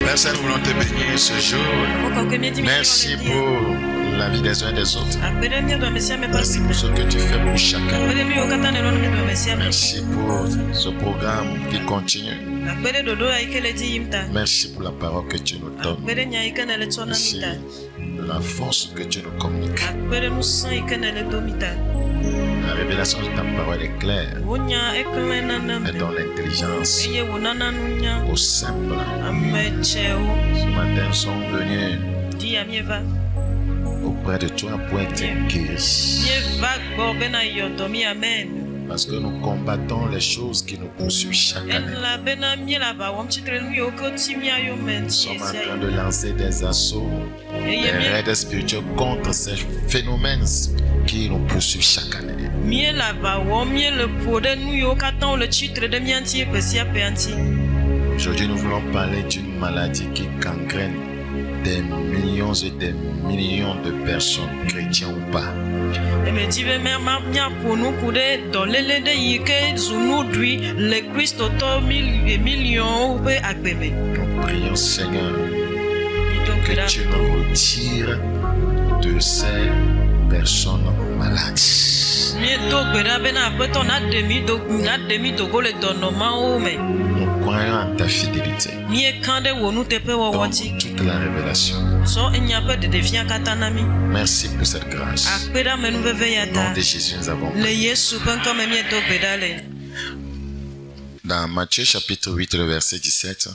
Père Saint, nous voulons te bénir ce jour. Merci pour la vie des uns et des autres. Merci pour ce que tu fais pour chacun. Merci pour ce programme qui continue. Merci pour la parole que tu nous donnes. Merci de la force que tu nous communiques. La révélation de ta parole est claire. Elle donne l'intelligence au simple. Ce matin, nous sommes venus auprès de toi pour être guéris. Parce que nous combattons les choses qui nous poursuivent chaque année. Nous sommes en train de lancer des assauts, des raids spirituels contre ces phénomènes qui nous poursuivent chaque année. Aujourd'hui, nous voulons parler d'une maladie qui gangrène des millions et des millions de personnes, chrétiens ou pas. Nous prions, Seigneur, que tu nous retires de ces personnes malades. Nous croyons en ta fidélité. Donne toute la révélation. Merci pour cette grâce. Au nom de Jésus, nous avons prié. Dans Matthieu chapitre 8, le verset 17.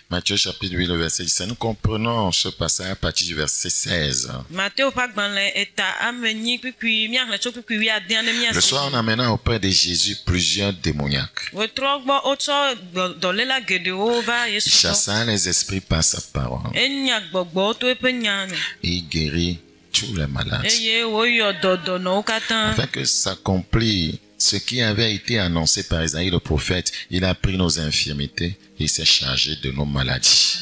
Matthieu chapitre 8, le verset 17. Nous comprenons ce passage à partir du verset 16. Le soir, en amenant auprès de Jésus plusieurs démoniaques, chassant les esprits par sa parole, il guérit tous les malades. Afin que s'accomplisse ce qui avait été annoncé par Isaïe le prophète, il a pris nos infirmités et s'est chargé de nos maladies.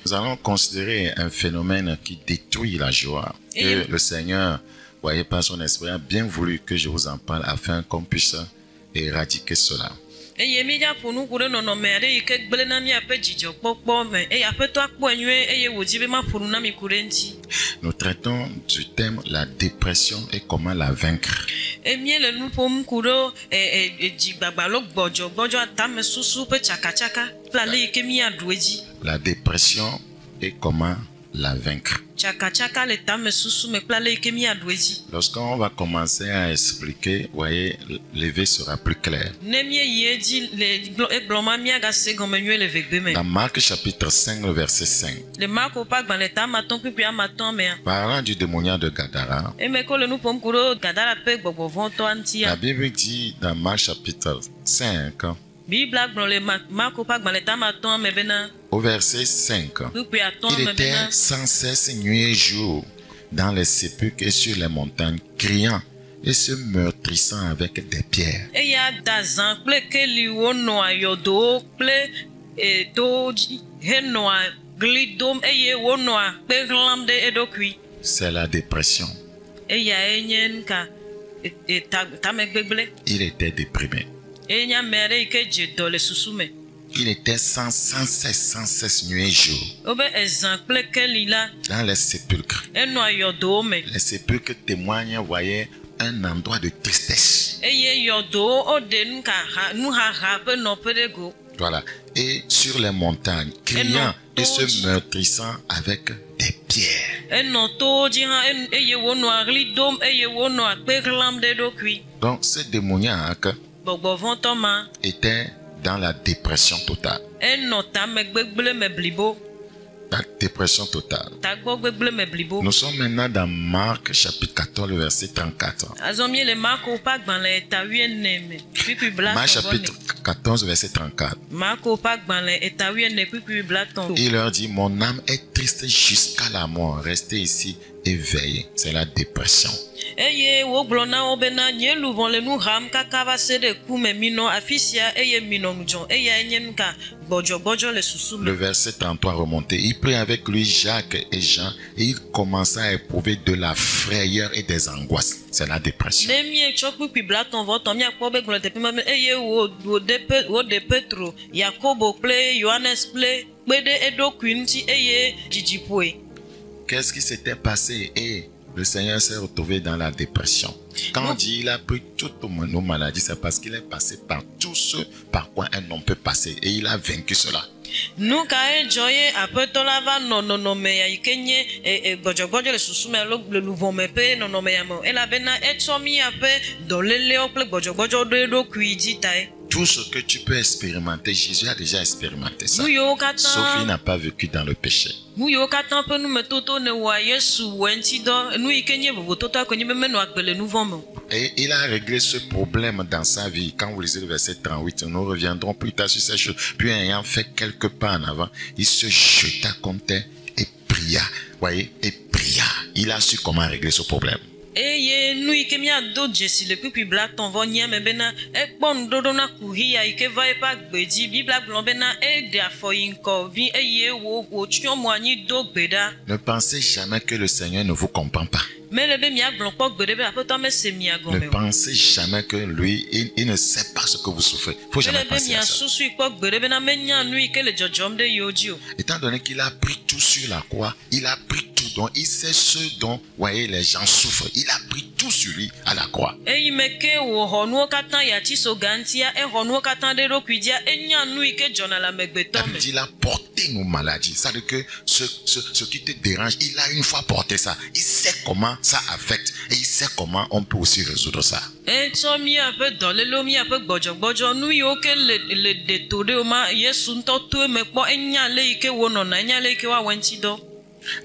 Nous allons considérer un phénomène qui détruit la joie. Et le Seigneur, voyez, par son esprit, a bien voulu que je vous en parle afin qu'on puisse éradiquer cela. Nous traitons du thème la dépression et comment la vaincre. La dépression et comment la vaincre. Lorsqu'on va commencer à expliquer, voyez, l'éveil sera plus clair. Dans Marc chapitre 5, le verset 5. Parlant du démoniaque de Gadara, la Bible dit dans Marc chapitre 5, au verset 5, il était sans cesse nuit et jour dans les sépulcres et sur les montagnes, criant et se meurtrissant avec des pierres. C'est la dépression. Il était déprimé. Il était sans cesse nuit et jour dans les sépulcres. Les sépulcres témoignent, voyez, un endroit de tristesse. Voilà. Et sur les montagnes, criant et se meurtrissant avec des pierres. Donc ce démoniaque était dans la dépression totale. La dépression totale. Nous sommes maintenant dans Marc chapitre 14, le verset 34. Marc chapitre 14, verset 34. Il leur dit, mon âme est triste jusqu'à la mort. Restez ici et veillez. C'est la dépression. Eye wo glona obena nye luvon le nu ram kakava se de kume mino afisia eye mino nujon eye enyenka bojo le susu. Le verset 33 remonté. Il prit avec lui Jacques et Jean et il commença à éprouver de la frayeur et des angoisses. C'est la dépression. Nemi chokpu pi blaton voto mi akpobe glon te pima eye wo de Petro Yakobo ple Johannes ple bede edo kwinti eye jijipoe. Qu'est-ce qui s'était passé? Et le Seigneur s'est retrouvé dans la dépression. Quand on dit il a pris toutes nos maladies, c'est parce qu'il est passé par tout ce par quoi un homme peut passer. Et il a vaincu cela. Nous kae joye apetola va no me ya ikenye bojo le susume le louvo me pe no me ya mo. Et la bena etsomi ape dans le léople bojo do kuiji tai. Tout ce que tu peux expérimenter, Jésus a déjà expérimenté ça. Sauf qu'il n'a pas vécu dans le péché. Et il a réglé ce problème dans sa vie. Quand vous lisez le verset 38, nous reviendrons plus tard sur ces choses. Puis ayant fait quelques pas en avant, il se jeta contre terre et pria. Voyez, et pria. Il a su comment régler ce problème. Eye nui ke mi ado Jesi le pipi black ton vonia me bena e pon dodo na kuhia ike vai pa gbeji bi black blon bena e de afoyinko vi eye wo tyon moani do gbeda. Ne pensez jamais que le Seigneur ne vous comprend pas. Ne pensez jamais que lui, il ne sait pas ce que vous souffrez. Il ne faut jamais penser à ça. Étant donné qu'il a pris tout sur la croix, il a pris tout, donc il sait ce dont voyez, les gens souffrent. Il a pris tout sur lui à la croix. Il a porté nos maladies. C'est-à-dire que ce qui te dérange, il a une fois porté ça. Il sait comment ça affecte et il sait comment on peut aussi résoudre ça.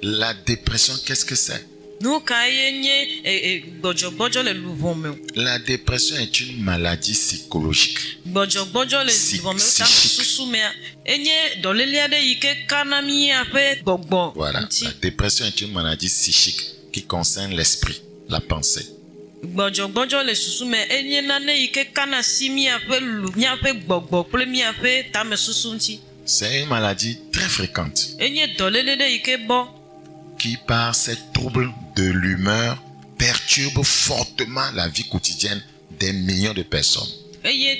La dépression, qu'est-ce que c'est? La dépression est une maladie psychologique. Voilà, la dépression est une maladie psychique qui concerne l'esprit, la pensée. C'est une maladie très fréquente qui, par ces troubles de l'humeur, perturbe fortement la vie quotidienne des millions de personnes. Il y a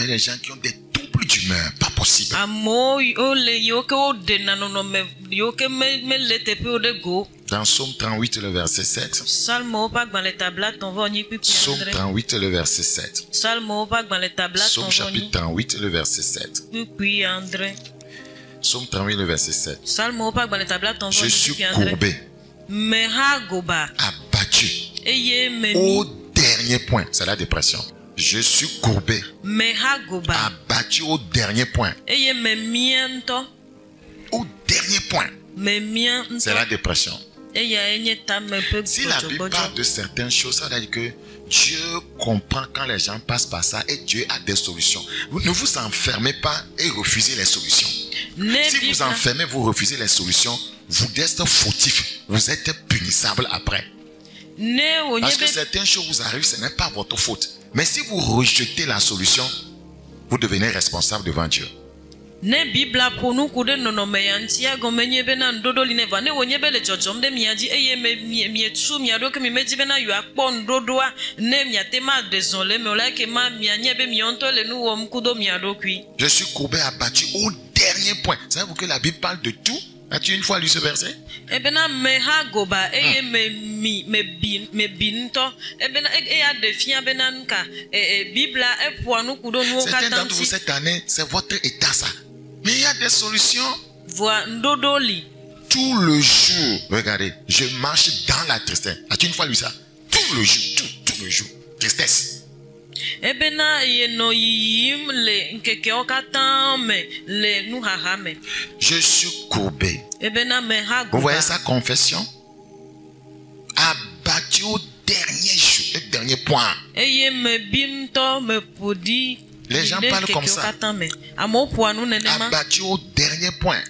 des gens qui ont des troubles d'humeur, pas possible. Dans Psaume 38, le verset 7. Psaume 38, le verset 7. Psaume chapitre 38, le verset 7. Psaume 38, le verset 7. Je suis courbé, abattu au dernier point. C'est la dépression. Je suis courbé, abattu au dernier point. Au dernier point. C'est la dépression. Si la Bible parle de certaines choses, ça veut dire que Dieu comprend quand les gens passent par ça et Dieu a des solutions. Vous ne vous enfermez pas et refusez les solutions. Si vous enfermez, vous refusez les solutions, vous êtes fautif, vous êtes punissable après. Parce que certaines choses vous arrivent, ce n'est pas votre faute. Mais si vous rejetez la solution, vous devenez responsable devant Dieu. Ne bibla ponu kude nono meyantia gomenye bena ndodo lineva ne wonyebe le jojom de miadi eye mietu miado ke mimeji bena yu akpo ndodoa ne miatema désolé me ola ke ma mianyebe mionto le nu wom kudo miado kui. Je suis courbé, abattu au dernier point. Savez-vous que la Bible parle de tout? As-tu une fois lu ce verset? Ebena meha goba eye me binto ebena eya defia bena nka bibla epoanu kudo nu katanti. Certains d'entre vous cette année, c'est votre état ça. Mais il y a des solutions. Tout le jour, regardez, je marche dans la tristesse. As-tu une fois lu ça? Tout le jour, tout le jour, tristesse. Je suis courbé. Vous voyez sa confession? Abattu au dernier jour, au dernier point. Les gens parlent comme ça. Abattu au dernier point.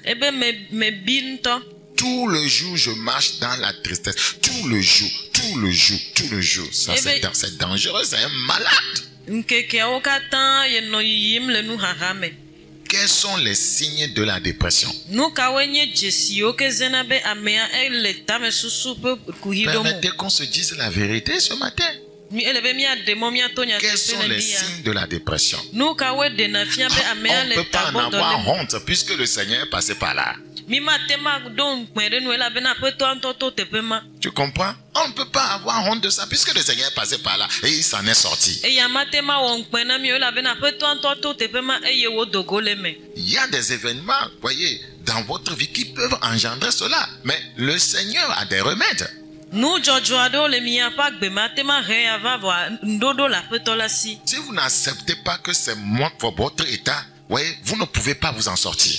Tout le jour, je marche dans la tristesse. Tout le jour. Ça, c'est dangereux, c'est un malade. Quels sont les signes de la dépression? Permettez qu'on se dise la vérité ce matin. Quels sont les signes de la dépression? On ne peut pas en avoir honte puisque le Seigneur est passé par là. Tu comprends? On ne peut pas avoir honte de ça puisque le Seigneur est passé par là et il s'en est sorti. Il y a des événements, voyez, dans votre vie qui peuvent engendrer cela. Mais le Seigneur a des remèdes. Si vous n'acceptez pas que c'est votre état, voyez, vous ne pouvez pas vous en sortir.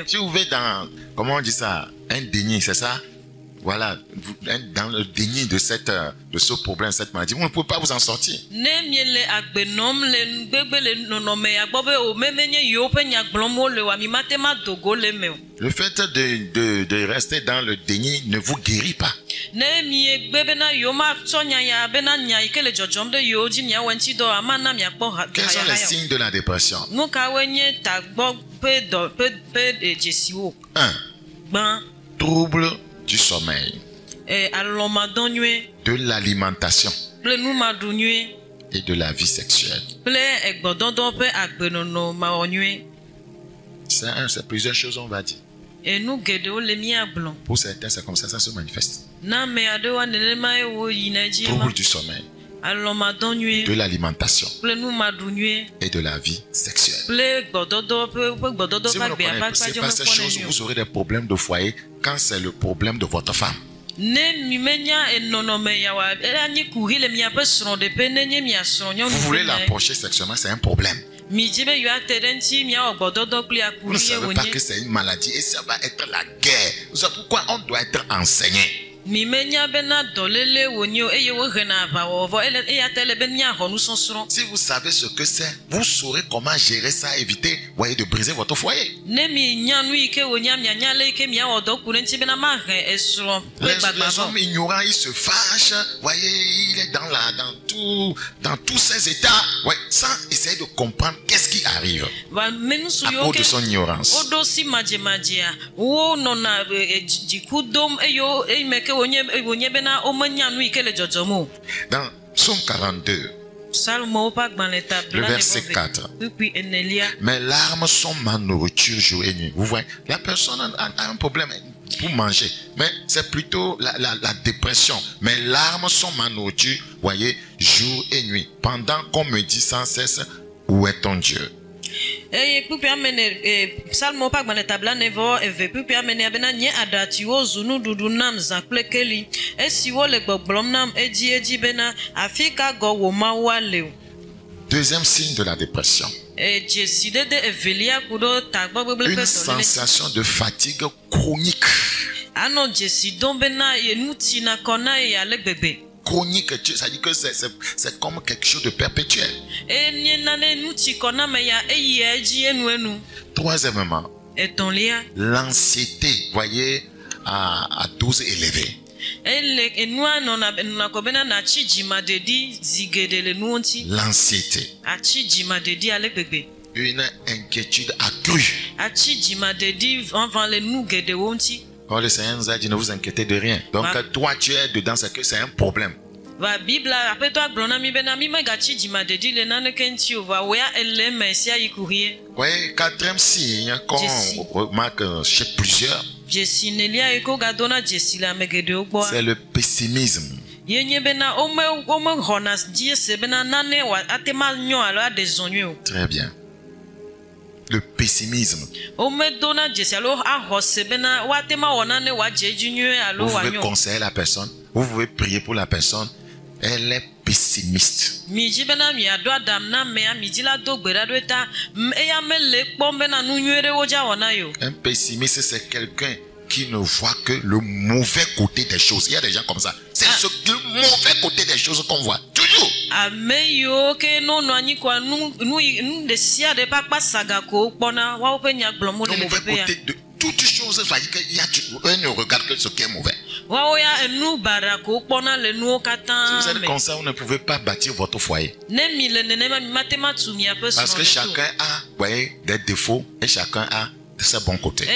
Si vous êtes dans, comment on dit ça, un déni, c'est ça? Voilà, dans le déni de ce problème, cette maladie, vous ne pouvez pas vous en sortir. Le fait de rester dans le déni ne vous guérit pas. Quels sont les signes de la dépression? 1. Trouble du sommeil, de l'alimentation et de la vie sexuelle. C'est plusieurs choses, on va dire. Pour certains, c'est comme ça se manifeste. Trouble du sommeil, de l'alimentation et de la vie sexuelle. Si vous ne connaissez pas ces choses, vous aurez des problèmes de foyer quand c'est le problème de votre femme. Vous voulez l'approcher sexuellement, c'est un problème. Vous ne savez pas que c'est une maladie et ça va être la guerre. C'est pourquoi on doit être enseigné. Si vous savez ce que c'est, vous saurez comment gérer ça, éviter, voyez, de briser votre foyer. Les hommes ignorants, ils se fâchent, voyez, il est dans tous ces états, ouais, sans essayer de comprendre qu'est-ce qui arrive à cause de son ignorance. Dans Psaume 42, le verset 4, mes larmes sont ma nourriture jour et nuit. Vous voyez, la personne a un problème pour manger, mais c'est plutôt la dépression. Mes larmes sont ma nourriture, voyez, jour et nuit, pendant qu'on me dit sans cesse, où est ton Dieu? Salmo pak bane tabla nevo eve pupi amene abena nye adati wo zunu dudu nam zakple keli esi wo le gbogbrom nam eji bena afika go wo ma wale. Deuxième signe de la dépression. Une sensation de fatigue chronique. Chronique, ça dit que c'est comme quelque chose de perpétuel. Troisièmement, l'anxiété, voyez, à dose élevée. L'anxiété. Une inquiétude accrue. Oh, le Seigneur nous a dit ne vous inquiétez de rien. Donc toi tu es dedans, c'est que c'est un problème. Oui, quatrième signe qu'on remarque chez plusieurs, c'est le pessimisme. Très bien. Le pessimisme. Vous pouvez conseiller la personne, vous pouvez prier pour la personne, elle est pessimiste. Un pessimiste, c'est quelqu'un qui ne voit que le mauvais côté des choses. Il y a des gens comme ça. C'est ce le mauvais côté des choses qu'on voit. Toujours. Le mauvais côté de toute chose, on ne regarde que ce qui est mauvais. Si vous êtes comme ça, vous ne pouvez pas bâtir votre foyer. Parce que chacun a, voyez, des défauts et chacun a de ses bons côtés.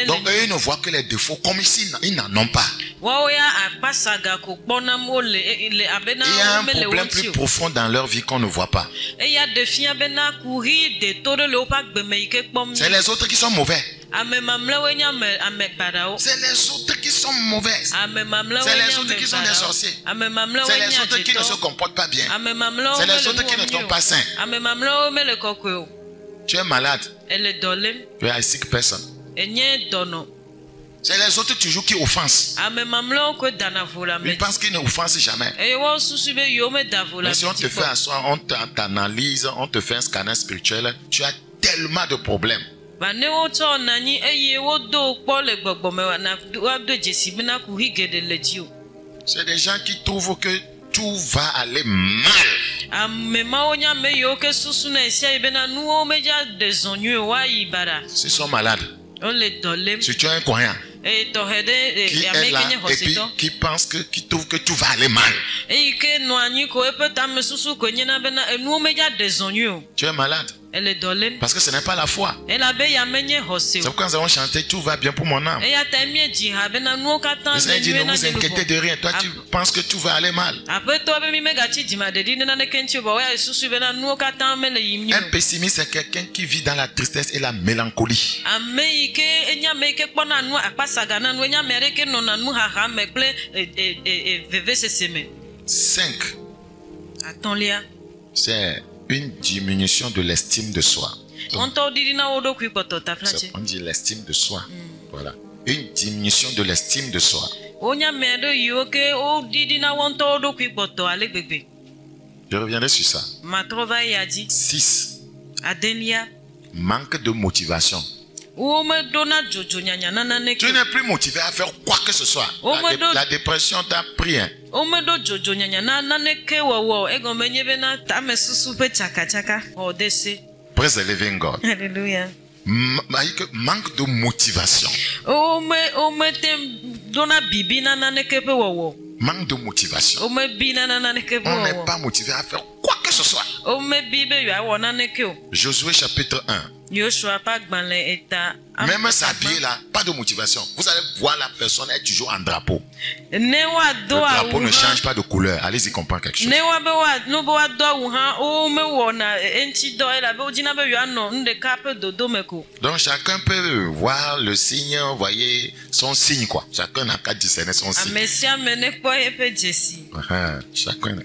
Donc eux ne voient que les défauts comme ici, ils n'en ont pas. Il y a un problème plus profond dans leur vie qu'on ne voit pas. C'est les autres qui sont mauvais. C'est les autres qui sont mauvaises. C'est les autres qui sont des sorciers. C'est les autres qui ne se comportent pas bien. C'est les autres qui ne sont pas sains. Tu es malade. Tu es un sick person. C'est les autres toujours qui offensent. Ils pensent qu'ils n'offensent jamais. Mais si on te fait asseoir, on t'analyse, on te fait un scanner spirituel, tu as tellement de problèmes. C'est des gens qui trouvent que tout va aller mal. S'ils sont malades, si tu es un croyant qui est là et puis qui pense que, qui trouve que tout va aller mal, tu es malade. Parce que ce n'est pas la foi. C'est pourquoi nous avons chanté tout va bien pour mon âme. Le Seigneur dit ne vous inquiétez de rien. Toi tu penses que tout va aller mal. Un pessimiste c'est quelqu'un qui vit dans la tristesse et la mélancolie. 5. C'est une diminution de l'estime de soi. Donc, on dit l'estime de soi. Voilà. Une diminution de l'estime de soi. Je reviendrai sur ça. 6. Manque de motivation. Tu n'es plus motivé à faire quoi que ce soit. La dépression t'a pris. Praise the living God. Hallelujah. Manque de motivation. Manque de motivation. On n'est pas motivé à faire quoi que ce soit. Josué chapitre 1. Même s'habiller là, pas de motivation. Vous allez voir la personne est toujours en drapeau. Le drapeau ne change pas de couleur. Allez-y comprendre quelque chose. Donc chacun peut voir le signe, voyez son signe quoi. Chacun n'a qu'à discerner son signe. Chacun.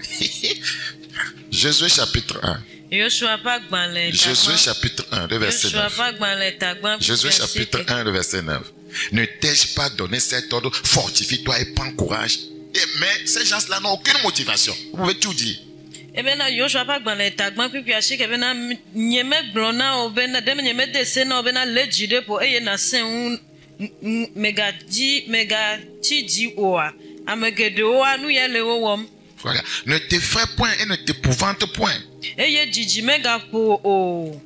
Josué chapitre 1. Josué chapitre 1, le verset 9. Josué chapitre 1, le verset 9. Ne t'ai-je pas donné cet ordre? Fortifie-toi et prends courage. Mais ces gens-là n'ont aucune motivation. Vous pouvez tout dire. Voilà. Ne t'effraie point et ne t'épouvante point.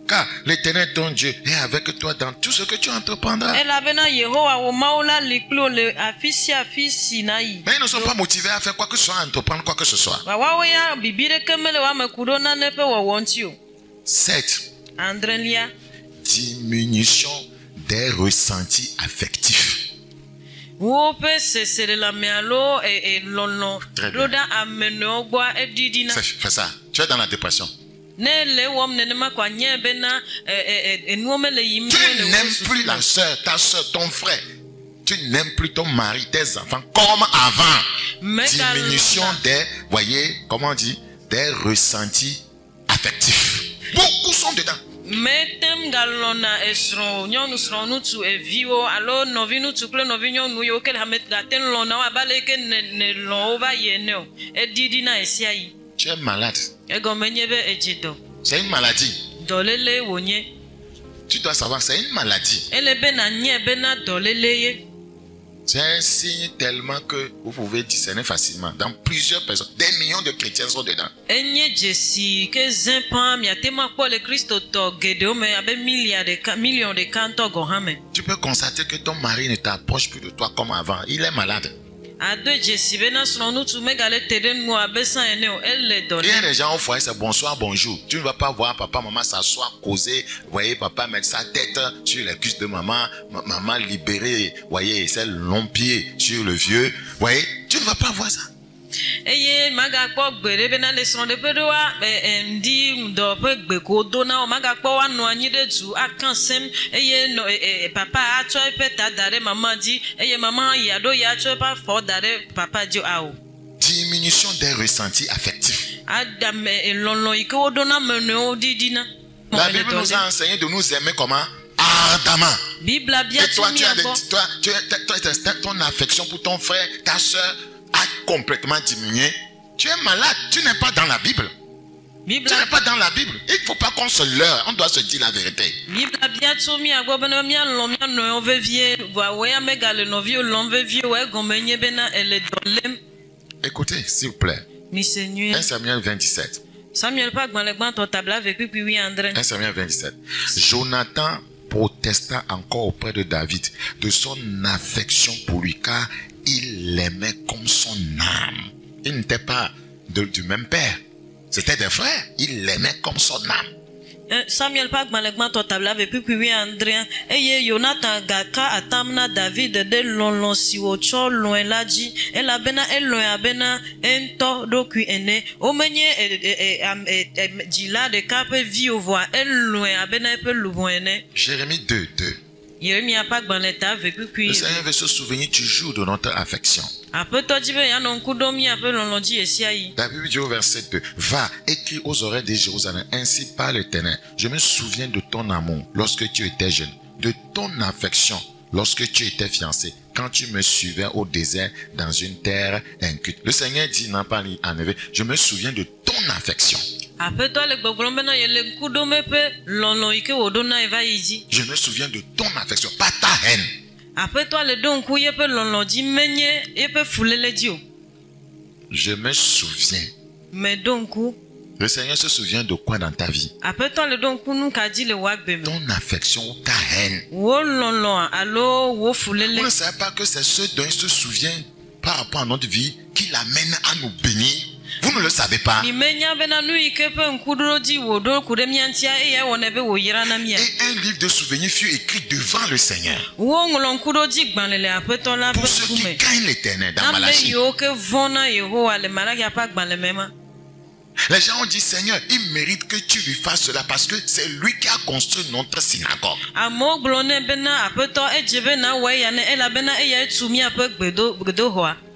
Car l'Éternel ton Dieu est avec toi dans tout ce que tu entreprendras. Mais ils ne sont pas motivés à faire quoi que ce soit, à entreprendre quoi que ce soit. 7. Diminution des ressentis affectifs. Fais ça. Tu es dans la dépression. Tu n'aimes plus la soeur, ta soeur, ton frère. Tu n'aimes plus ton mari, tes enfants comme avant. Diminution des, voyez, comment on dit, des ressentis affectifs. Beaucoup sont dedans. Metem galona esron nyonu sronu tu evio alo novinu tu kle novinyo nu yo kel hamet gaten lona wa baleke ne lo ba yeneo edidi na esiayi. Tu es malade. Ego menyebe ejido. C'est une maladie. Dolele wonye. Tu dois savoir c'est une maladie. Elebe na nye be na dolele ye. C'est un signe tellement que vous pouvez discerner facilement. Dans plusieurs personnes, des millions de chrétiens sont dedans. Tu peux constater que ton mari ne t'approche plus de toi comme avant. Il est malade. Il y a des gens au foyer, c'est bonsoir, bonjour. Tu ne vas pas voir papa, maman s'asseoir, causer. Vous voyez, papa mettre sa tête sur les cuisses de maman. Maman libérée, vous voyez, c'est le long pied sur le vieux. Vous voyez, tu ne vas pas voir ça. Diminution des ressentis affectifs. La Bible nous a enseigné de nous aimer comment? Ardemment. Et toi, ton affection pour ton frère, ta soeur a complètement diminué. Tu es malade, tu n'es pas dans la Bible. Tu n'es pas dans la Bible. Il ne faut pas qu'on se leurre, on doit se dire la vérité. Écoutez, s'il vous plaît. 1 Samuel 27. 1 Samuel 27. Jonathan protesta encore auprès de David de son affection pour lui, car il l'aimait comme son âme. Il n'était pas du même père. C'était des frères. Il l'aimait comme son âme. Samuel pas malekman to tabla ve pipi André eye Jonathan gaka atamna David de lon si wo cho loin laji e la bena e loin abena ento doku ene o menye dila de kape vi o voix e loin abena pe louvon ene. Jérémie 2:2. Jérémie a pas gbaneta ve pipi. Le Seigneur veut se souvenir toujours de notre affection. La Bible dit au verset 2, va, écris aux oreilles de Jérusalem, ainsi parle l'Éternel. Je me souviens de ton amour lorsque tu étais jeune, de ton affection lorsque tu étais fiancé, quand tu me suivais au désert dans une terre inculte. Le Seigneur dit, n'a pas enlevé, je me souviens de ton affection. Je me souviens de ton affection, pas ta haine. Je me souviens. Le Seigneur se souvient de quoi dans ta vie? Ton affection ou ta haine. Vous ne savez pas que c'est ce dont il se souvient par rapport à notre vie qui l'amène à nous bénir? Vous ne le savez pas. Et un livre de souvenirs fut écrit devant le Seigneur. Pour ceux qui craignent l'Éternel dans Malachie. Les gens ont dit, Seigneur, il mérite que tu lui fasses cela parce que c'est lui qui a construit notre synagogue.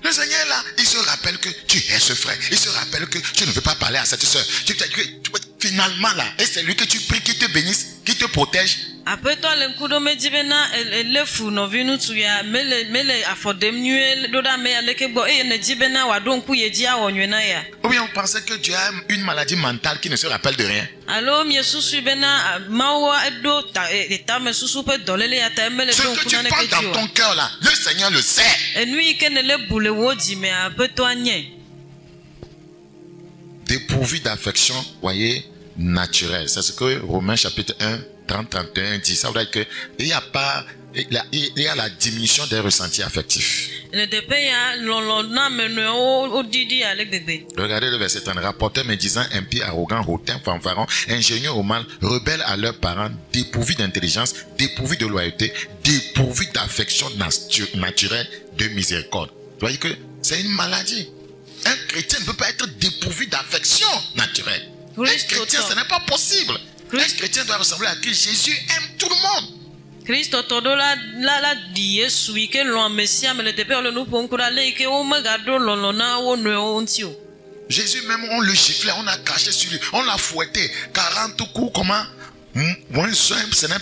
Le Seigneur là, il se rappelle que tu es ce frère. Il se rappelle que tu ne veux pas parler à cette soeur. Finalement là, et c'est lui que tu pries qui te bénisse, qui te protège. Ou bien vous pensez que Dieu a une maladie mentale qui ne se rappelle de rien? Ce que tu portes dans ton cœur là, le Seigneur le sait. Dépourvu d'affection, voyez, naturelle. C'est ce que Romains chapitre 1, 30-31 dit. Ça veut dire que il y a la diminution des ressentis affectifs. Regardez le verset 30. Rapporteur médisant, impie, arrogant, hautain, fanfaron, ingénieux au mal, rebelles à leurs parents, dépourvus d'intelligence, dépourvus de loyauté, dépourvus d'affection naturelle, de miséricorde. Vous voyez que c'est une maladie. Un chrétien ne peut pas être dépourvu d'affection naturelle. Un chrétien, ce n'est pas possible. Un chrétien doit ressembler à Christ. Jésus aime tout le monde. Jésus même, on le giflait, on a craché sur lui, on l'a fouetté. 40 coups, comment? Moins un, ce n'est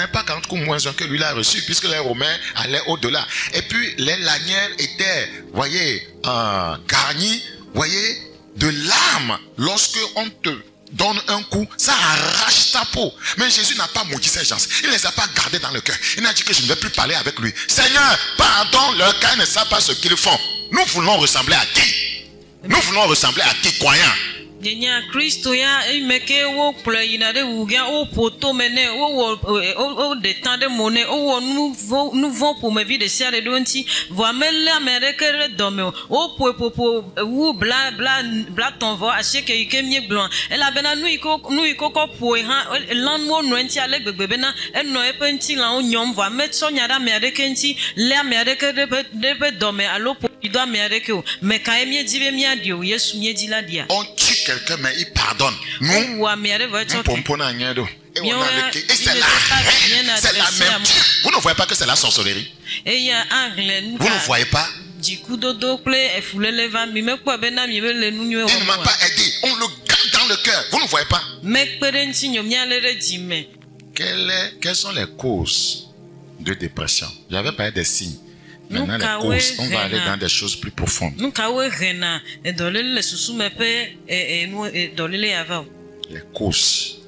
pas 40 coups moins un que lui l'a reçu, puisque les Romains allaient au-delà. Et puis les lanières étaient, voyez, garnies, voyez, de larmes lorsque on te donne un coup, ça arrache ta peau. Mais Jésus n'a pas maudit ces gens. Il ne les a pas gardés dans le cœur. Il n'a dit que je ne vais plus parler avec lui. Seigneur, pardonne leur car ils ne savent pas ce qu'ils font. Nous voulons ressembler à qui? Nous voulons ressembler à qui? Croyants. Nyanya Kristo ya imeke wo kple yina de wugia o poto mene o de temps de monnaie o nouveau pour me vie de sia de donti vo mele amerike dome o popo wu bla ton vo acheke ike mie glon ela bena nu iko ko po ha lan mo no enti ale gbegbe bena eno e penti la o nyom vo metso nyada amerike enti le amerike de dome alo po do amerike o me ka emie dibe mie adio yesu mie di la dia on tue quelqu'un mais il pardonne. Nous, on pomponne à Niendo. Et c'est la même. Vous ne voyez pas que c'est la sorcellerie? Vous ne voyez pas? Il ne m'a pas aidé. On le garde dans le cœur. Vous ne voyez pas? Quelles sont les causes de dépression? J'avais parlé des signes. Maintenant, les causes, on va aller dans des choses plus profondes. Les causes. Les causes.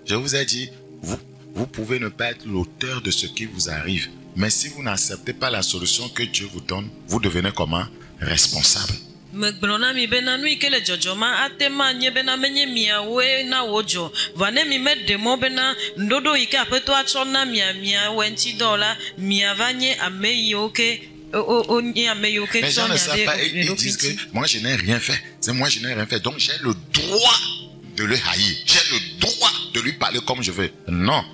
Je vous ai dit, vous pouvez ne pas être l'auteur de ce qui vous arrive. Mais si vous n'acceptez pas la solution que Dieu vous donne, vous devenez comment? Responsable. Me glona mi bena nui kele jojoma atema nye bena menye miawe na wojo vane mi met demo bena ndodo ike apeto achona mia wenti dola mia vanye ameyoke les gens ne savent pas, ils disent que moi je n'ai rien fait, c'est moi je n'ai rien fait, donc j'ai le droit de le haïr, j'ai le droit de lui parler comme je veux. Non,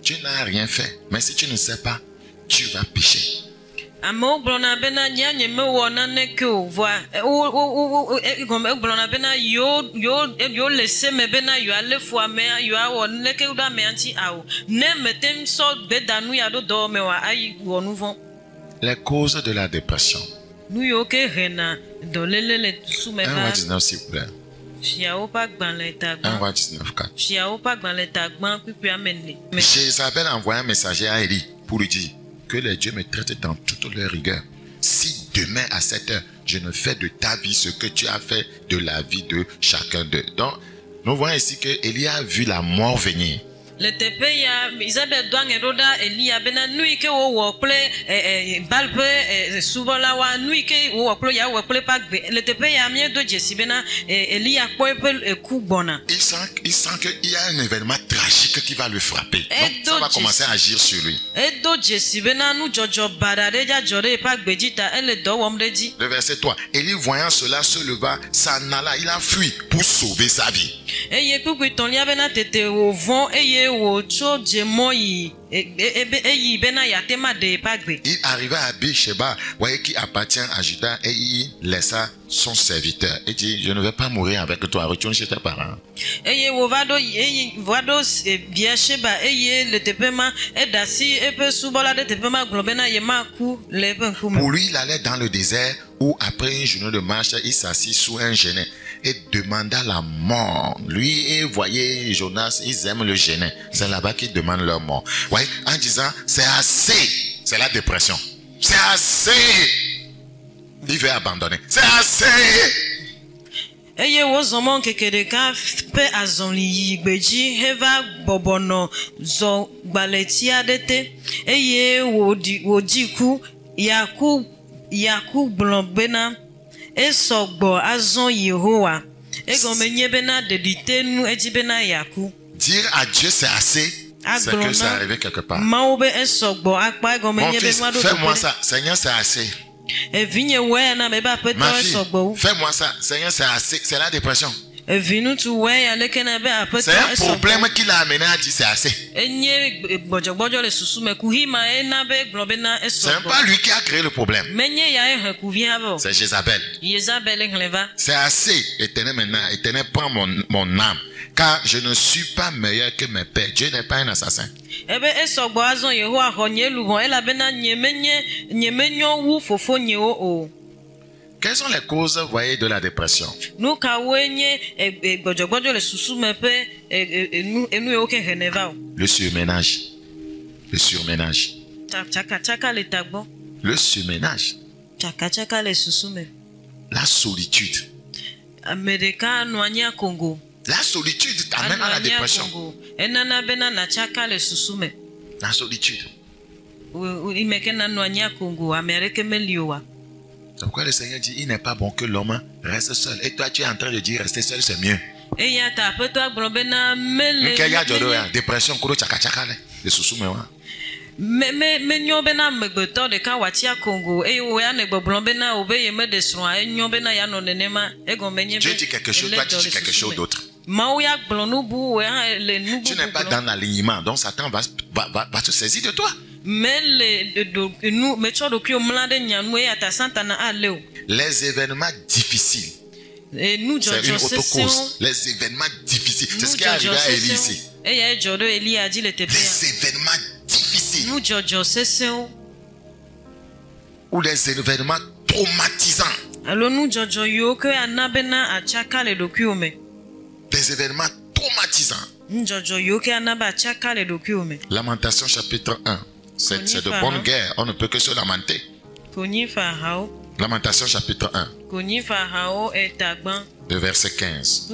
tu n'as rien fait, mais si tu ne sais pas, tu vas pécher. Amo blona bena nyanye me wona neko voa blona bena yo laisse me bena yo ale fois me yo awon leke uda me anti awo ne metem so bedanu ya do me wa ayi wonu von. Les causes de la dépression. Nous yo ke rena do lelele sou me ba 1:19 s'il vous plaît. Chia o pa gban le tagban 1:19 Chia o pa gban le tagban pipi amene. Jézabel a envoyé un messager à Élie pour lui dire que les dieux me traitent dans toute leur rigueur. Si demain à 7 heures, je ne fais de ta vie ce que tu as fait de la vie de chacun d'eux. Donc, nous voyons ici que Élie a vu la mort venir. Le tepe ya Isabel douang eroda Elia bena nui ke wo wokple balpe subola wa nui ke wo woklo ya wokple pa le tepe ya mie do jesi bena Elia poepel kubona. Il sent qu'il y a un événement tragique qui va le frapper. Donc ça va commencer à agir sur lui. Edo jesi bena nu jojo badare ja jore pa gbejita ele do womreji. Le verset 3. Élie voyant cela se leva, s'en alla, il a fui pour sauver sa vie. Eye kuku tonlia bena tete wo von eye wo cho jemo yi eyi bena yatema de pagbe. Il arriva à Beersheba, voyez qui appartient à Juda, et il laissa son serviteur et dit je ne vais pas mourir avec toi, retourne chez tes parents. Eye wo vado Beersheba eye le tepema edasi epe subola de tepema globena yema ku le penkume. Pour lui il allait dans le désert où après une journée de marche il s'assit sous un genêt et demanda la mort. Lui et voyez Jonas, ils aiment le genêt. C'est là-bas qu'ils demandent leur mort. Ouais, en disant c'est assez, c'est la dépression. C'est assez. Il veut abandonner. C'est assez. Eye wo zomo kekedeka pe azonli gbeji heva bobono zo gbaletia dete eye wo diku yaku blobena esogbo azon Yehowa egomenye bena deditenu ejibena yaku. Dire à Dieu c'est assez, c'est que ça arrive quelque part. Mon fils, fais-moi ça, Seigneur c'est assez. Ma fille, fais-moi ça, Seigneur c'est assez, c'est la dépression. C'est un problème qu'il a amené à dire c'est assez. C'est pas lui qui a créé le problème. C'est Jézabel. C'est assez. Éternel maintenant, Éternel prends mon âme. Car je ne suis pas meilleur que mes pères. Dieu n'est pas un assassin. Quelles sont les causes, voyez, de la dépression? Le surménage. Le surménage. Le surménage. la solitude. La solitude amène à la dépression. La solitude. C'est pourquoi le Seigneur dit, il n'est pas bon que l'homme reste seul. Et toi, tu es en train de dire, rester seul, c'est mieux. Dépression, Dieu dit quelque chose, toi tu dis quelque chose d'autre. Tu n'es pas dans l'alignement, donc Satan va te saisir de toi. Les événements difficiles, c'est une autocause. Les événements difficiles, c'est ce qui est arrivé à Élie ici. Les événements difficiles ou les événements traumatisants. Des événements traumatisants. Lamentation chapitre 1. C'est de bonne guerre. On ne peut que se lamenter. Lamentation chapitre 1. De verset 15.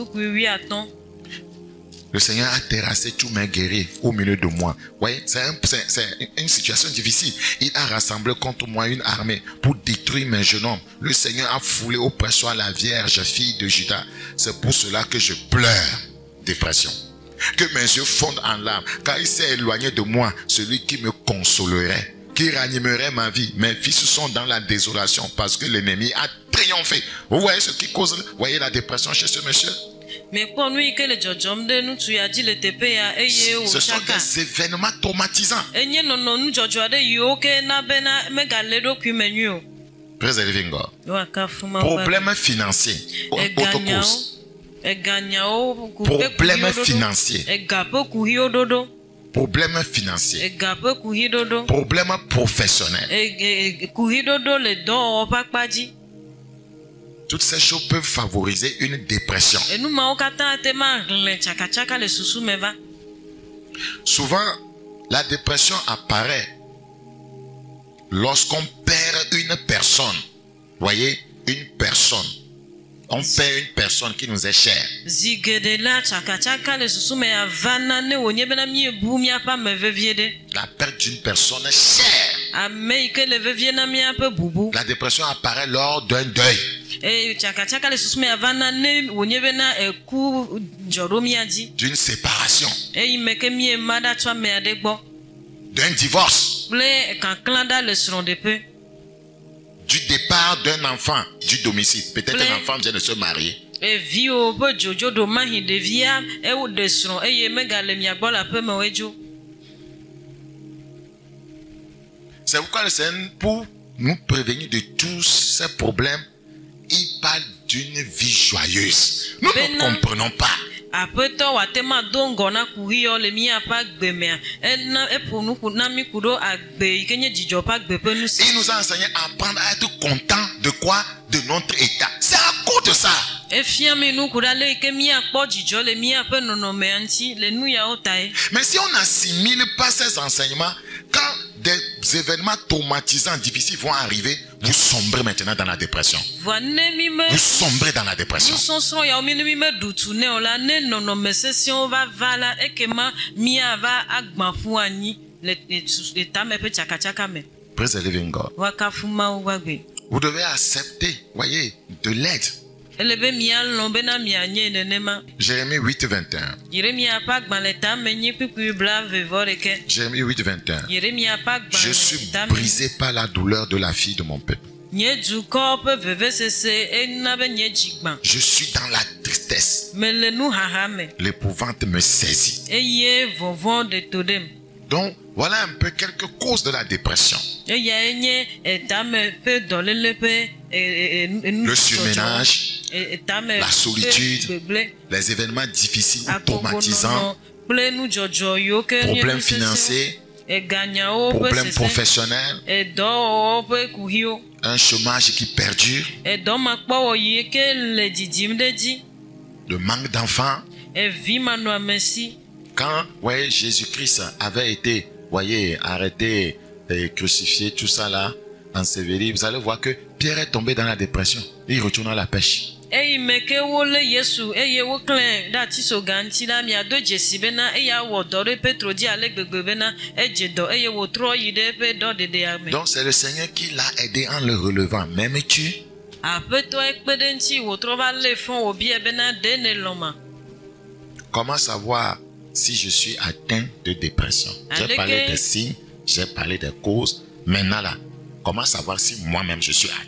Le Seigneur a terrassé tous mes guerriers au milieu de moi. Voyez, c'est une situation difficile. Il a rassemblé contre moi une armée pour détruire mes jeunes hommes. Le Seigneur a foulé au pressoir la Vierge, fille de Juda. C'est pour cela que je pleure. Dépression. Que mes yeux fondent en larmes, car il s'est éloigné de moi, celui qui me consolerait, qui ranimerait ma vie. Mes fils sont dans la désolation parce que l'ennemi a triomphé. Vous voyez ce qui cause, vous voyez la dépression chez ce monsieur? Ce sont des événements traumatisants. Praise the living God. Problème financier. Autocause. Problème financier. Problème financier. Problème professionnel. Toutes ces choses peuvent favoriser une dépression. Souvent, la dépression apparaît lorsqu'on perd une personne. Voyez, une personne. On perd une personne qui nous est chère. La perte d'une personne chère. La dépression apparaît lors d'un deuil. D'une séparation. D'un divorce. Du départ d'un enfant du domicile. Peut-être un enfant vient de se marier. C'est pourquoi le Seigneur, pour nous prévenir de tous ces problèmes, il parle d'une vie joyeuse. Nous ne comprenons pas. Il nous a enseigné à apprendre à être content de quoi? De notre état. C'est à cause de ça. Mais si on n'assimile pas ces enseignements, quand des événements traumatisants difficiles vont arriver, vous sombrez maintenant dans la dépression. Vous sombrez dans la dépression. Praise the living God. Vous devez accepter, voyez, de l'aide. Jérémie 8, 21. Jérémie 8, 21. Je suis brisé par la douleur de la fille de mon peuple. Je suis dans la tristesse. L'épouvante me saisit. Donc, voilà un peu quelques causes de la dépression. Le surménage, la solitude, les événements difficiles ou traumatisants, problèmes financiers, problèmes professionnels, un chômage qui perdure, le manque d'enfants. Quand Jésus-Christ avait été arrêté et crucifié, tout ça là, enseveli, vous allez voir que Pierre est tombé dans la dépression. Il retourne à la pêche. Eyi meke wole Yesu eye wo klen dati so ganti la mi ado Jesi bena eya wo do re Petro di ale gbegbe bena eje do eye wo tro yi de pe do de ame. Donc c'est le Seigneur qui l'a aidé en le relevant. M'aimes-tu? Apeto ekpedenti wo tro ba le fon obi e bena de ne loma. Comment savoir si je suis atteint de dépression? J'ai parlé des signes, j'ai parlé des causes. Maintenant là, comment savoir si moi-même je suis atteint?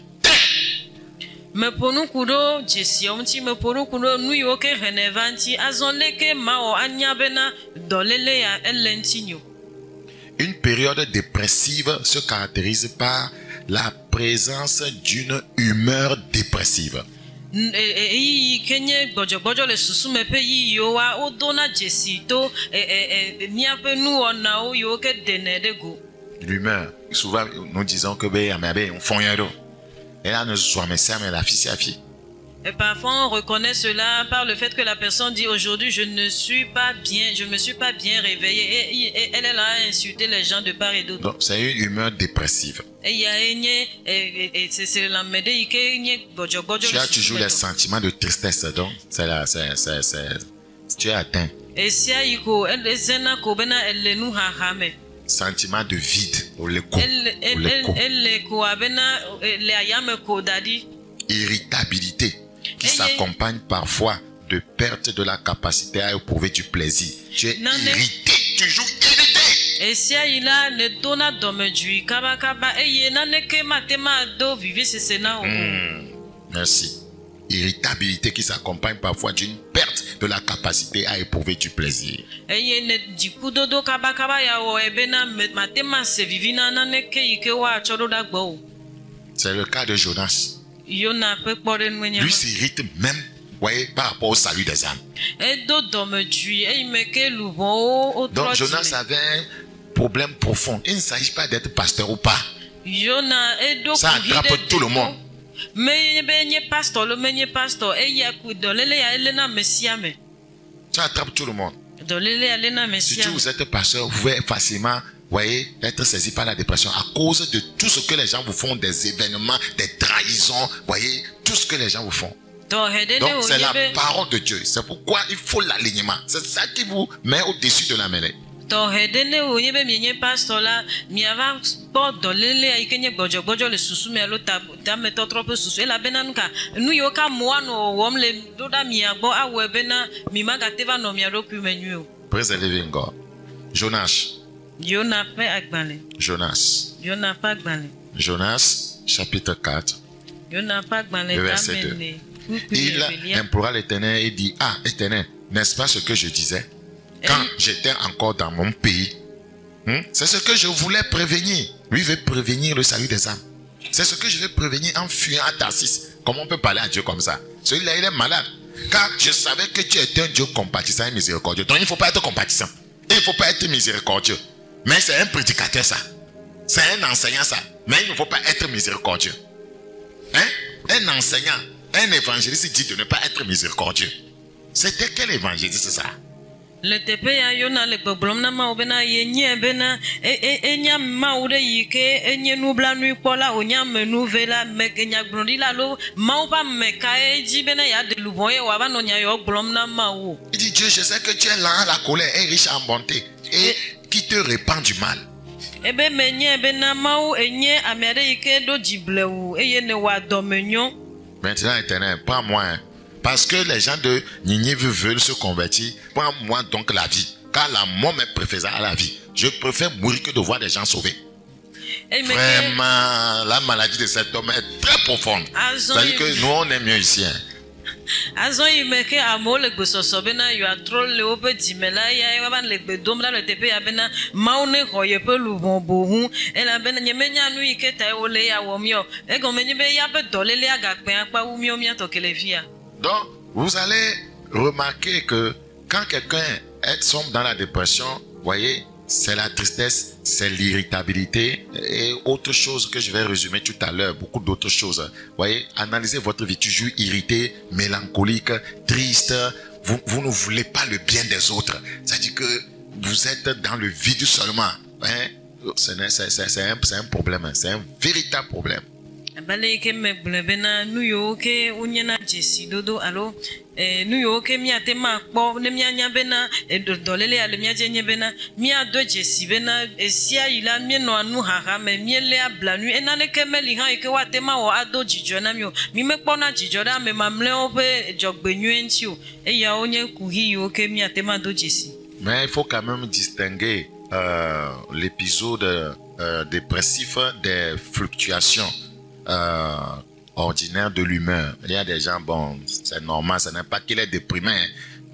Me ponu kudo Jesi omti me ponu kudo nu yo ke renevanti azonle ke mao anya bena dolele ya elentinyo. Une période dépressive se caractérise par la présence d'une humeur dépressive. Kenye bojo le susu mepe yi yo wa odona Jesi to niape nu ona o yo ke denedego. L'humeur, souvent nous disons que on font rien d'eau. Et là, nous sommes mais la fille, c'est la fille. Et parfois, on reconnaît cela par le fait que la personne dit aujourd'hui, je ne suis pas bien, je me suis pas bien réveillée. Et elle est là à insulter les gens de part et d'autre. Donc, c'est une humeur dépressive. Tu as toujours les sentiments de tristesse, donc c'est là, tu es atteint. Sentiment de vide, irritabilité qui s'accompagne parfois de perte de la capacité à éprouver du plaisir. Tu es irrité, toujours irrité. Merci. Irritabilité qui s'accompagne parfois d'une perte de la capacité à éprouver du plaisir. C'est le cas de Jonas. Lui s'irrite même, voyez, par rapport au salut des âmes. Donc Jonas avait un problème profond. Il ne s'agit pas d'être pasteur ou pas. Ça attrape tout le monde. Ça attrape tout le monde. Si vous êtes pasteur, vous pouvez facilement, voyez, être saisi par la dépression à cause de tout ce que les gens vous font, des événements, des trahisons, voyez, tout ce que les gens vous font. Donc c'est la parole de Dieu. C'est pourquoi il faut l'alignement. C'est ça qui vous met au-dessus de la mêlée. Praise the living God. Jonas. Jonas, chapitre 4, le verset 2. Il implora l'Éternel et dit: ah, Éternel, n'est-ce pas ce que je disais quand j'étais encore dans mon pays? C'est ce que je voulais prévenir. Lui veut prévenir le salut des âmes. C'est ce que je vais prévenir en fuyant à Tarsis. Comment on peut parler à Dieu comme ça? Celui-là, il est malade. Car je savais que tu étais un Dieu compatissant et miséricordieux. Donc il ne faut pas être compatissant. Il ne faut pas être miséricordieux. Mais c'est un prédicateur ça. C'est un enseignant ça. Mais il ne faut pas être miséricordieux. Un enseignant, un évangéliste dit de ne pas être miséricordieux. C'était quel évangéliste ça? Le tepe ya yona le problem na ma obena yenye bena enya ma ure yike enye nubla nu pola onya menuvela mekenya grondi la lo ma oba meka eji bena ya de luboye wa ba no nya yo problem na ma wo. Il dit: Dieu, je sais que tu es lent à la colère et riche en bonté et qui te répand du mal. Ebe menye bena ma o enye amere yike do jiblewu eye ne wa domenyo. Maintenant, Éternel, pas moi. Parce que les gens de Ninive veulent se convertir. Prends-moi donc la vie. Car la mort m'est préférable à la vie. Je préfère mourir que de voir des gens sauvés. Vraiment, la maladie de cet homme est très profonde. C'est-à-dire que nous, on est mieux ici. Donc, vous allez remarquer que quand quelqu'un sombre dans la dépression, voyez, c'est la tristesse, c'est l'irritabilité et autre chose que je vais résumer tout à l'heure, beaucoup d'autres choses. Voyez, analysez votre vie toujours irrité, mélancolique, triste. Vous ne voulez pas le bien des autres. C'est-à-dire que vous êtes dans le vide seulement. C'est un problème, c'est un véritable problème. Abale ke me blebena nu yo ke unyena jesi dodo alo nu yo ke mi atema kpo ne mi anya bena dolele ale mi ajenye bena mi ado jesi bena esia ila mi no anu haha me mi le ablanu enane ke meli han ke watema wo ado jijo na mi o mi me kpo na jijo da me mamle o pe jogbenyu enti o eya onye kuhi yo ke mi atema do jesi. Mais il faut quand même distinguer l'épisode dépressif des fluctuations ordinaires de l'humeur. Il y a des gens, bon, c'est normal, ce n'est pas qu'il est déprimé,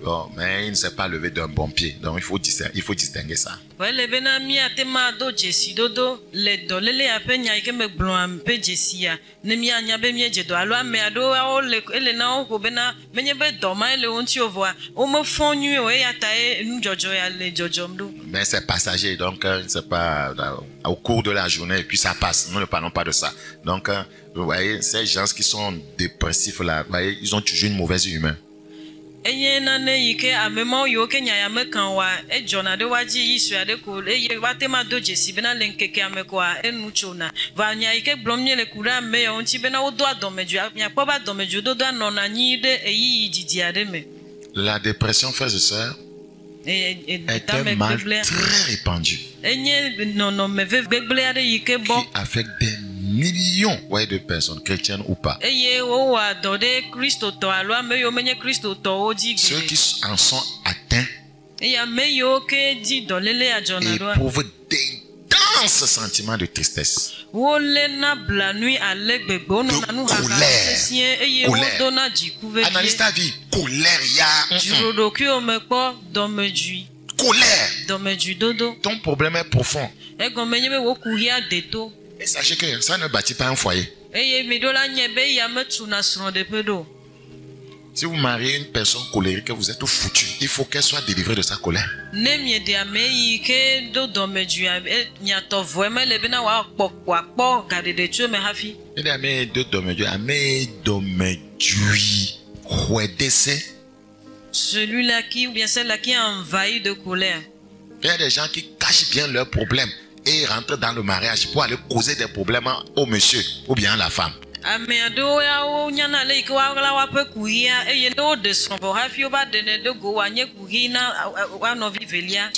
bon, mais il ne s'est pas levé d'un bon pied. Donc il faut distinguer ça. Ouais, le benami atema do jesi dodo le dolele apenya ike me blon pe jesi ya ne mi anya be mi ejedo alo ame ado o le ele na o ko bena menye be do ma ele onti ovoa o me fonyu o ya tae nu jojo ya le jojo mdo. Mais c'est passager, donc c'est pas au cours de la journée et puis ça passe. Nous ne parlons pas de ça. Donc vous voyez, ces gens qui sont dépressifs là, vous voyez, ils ont toujours une mauvaise humeur. Eye na ne yike amemo yo kenya ya mekan wa ejona de waji yisu ade ko eye watema do jesi bena lenkeke amekwa enuchona va nya yike blomye le kura me yo nti bena odo adomeju nya po ba domeju do do anona nyi de eyi jiji ade me. La dépression, frères et sœurs, est un mal très répandu qui affecte des millions de personnes, chrétiennes ou pas. Ceux qui en sont atteints éprouvent d'intenses sentiments de tristesse, de colère. Analyse ta vie. Colère, colère. Ton problème est profond. Et sachez que ça ne bâtit pas un foyer. Si vous mariez une personne colérique, vous êtes foutu. Il faut qu'elle soit délivrée de sa colère. Celui-là qui, ou bien celle-là qui est envahi de colère. Il y a des gens qui cachent bien leurs problèmes et rentrent dans le mariage pour aller causer des problèmes au monsieur ou bien à la femme. Ce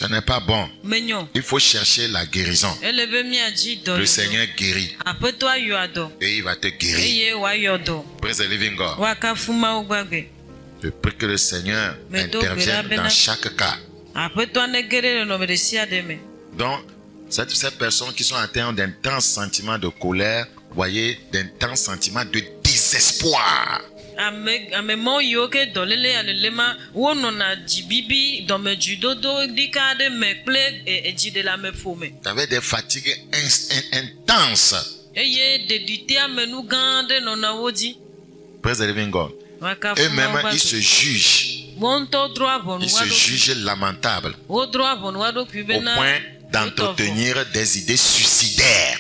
n'est pas bon. Il faut chercher la guérison. Le Seigneur guérit. Et il va te guérir. Praise the living God. Je prie que le Seigneur intervienne dans chaque cas. Donc, ces personnes qui sont atteintes d'intenses sentiments de colère, voyez, d'intenses sentiments de désespoir. Vous avez des fatigues intenses. Praise the living God. Eux-mêmes, ils se jugent. Ils se jugent lamentables. Au point d'entretenir des idées suicidaires.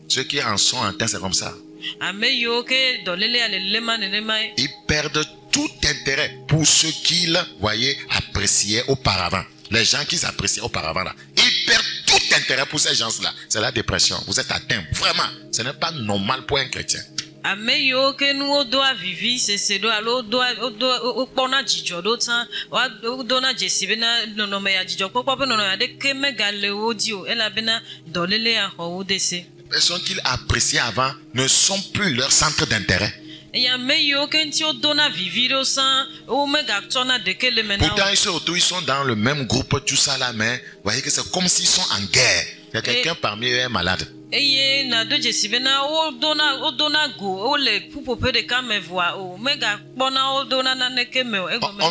Ceux qui en sont atteints, c'est comme ça. Ils perdent tout intérêt pour ceux qu'ils, voyez, appréciaient auparavant. Les gens qu'ils appréciaient auparavant, là, ils perdent tout intérêt pour ces gens-là. C'est la dépression. Vous êtes atteint. Vraiment, ce n'est pas normal pour un chrétien. Les personnes qu'ils appréciaient avant ne sont plus leur centre d'intérêt. Pourtant ils se retrouvent, ils sont dans le même groupe, tout ça là, mais vous voyez que c'est comme s'ils sont en guerre. Il y a quelqu'un parmi eux est malade. On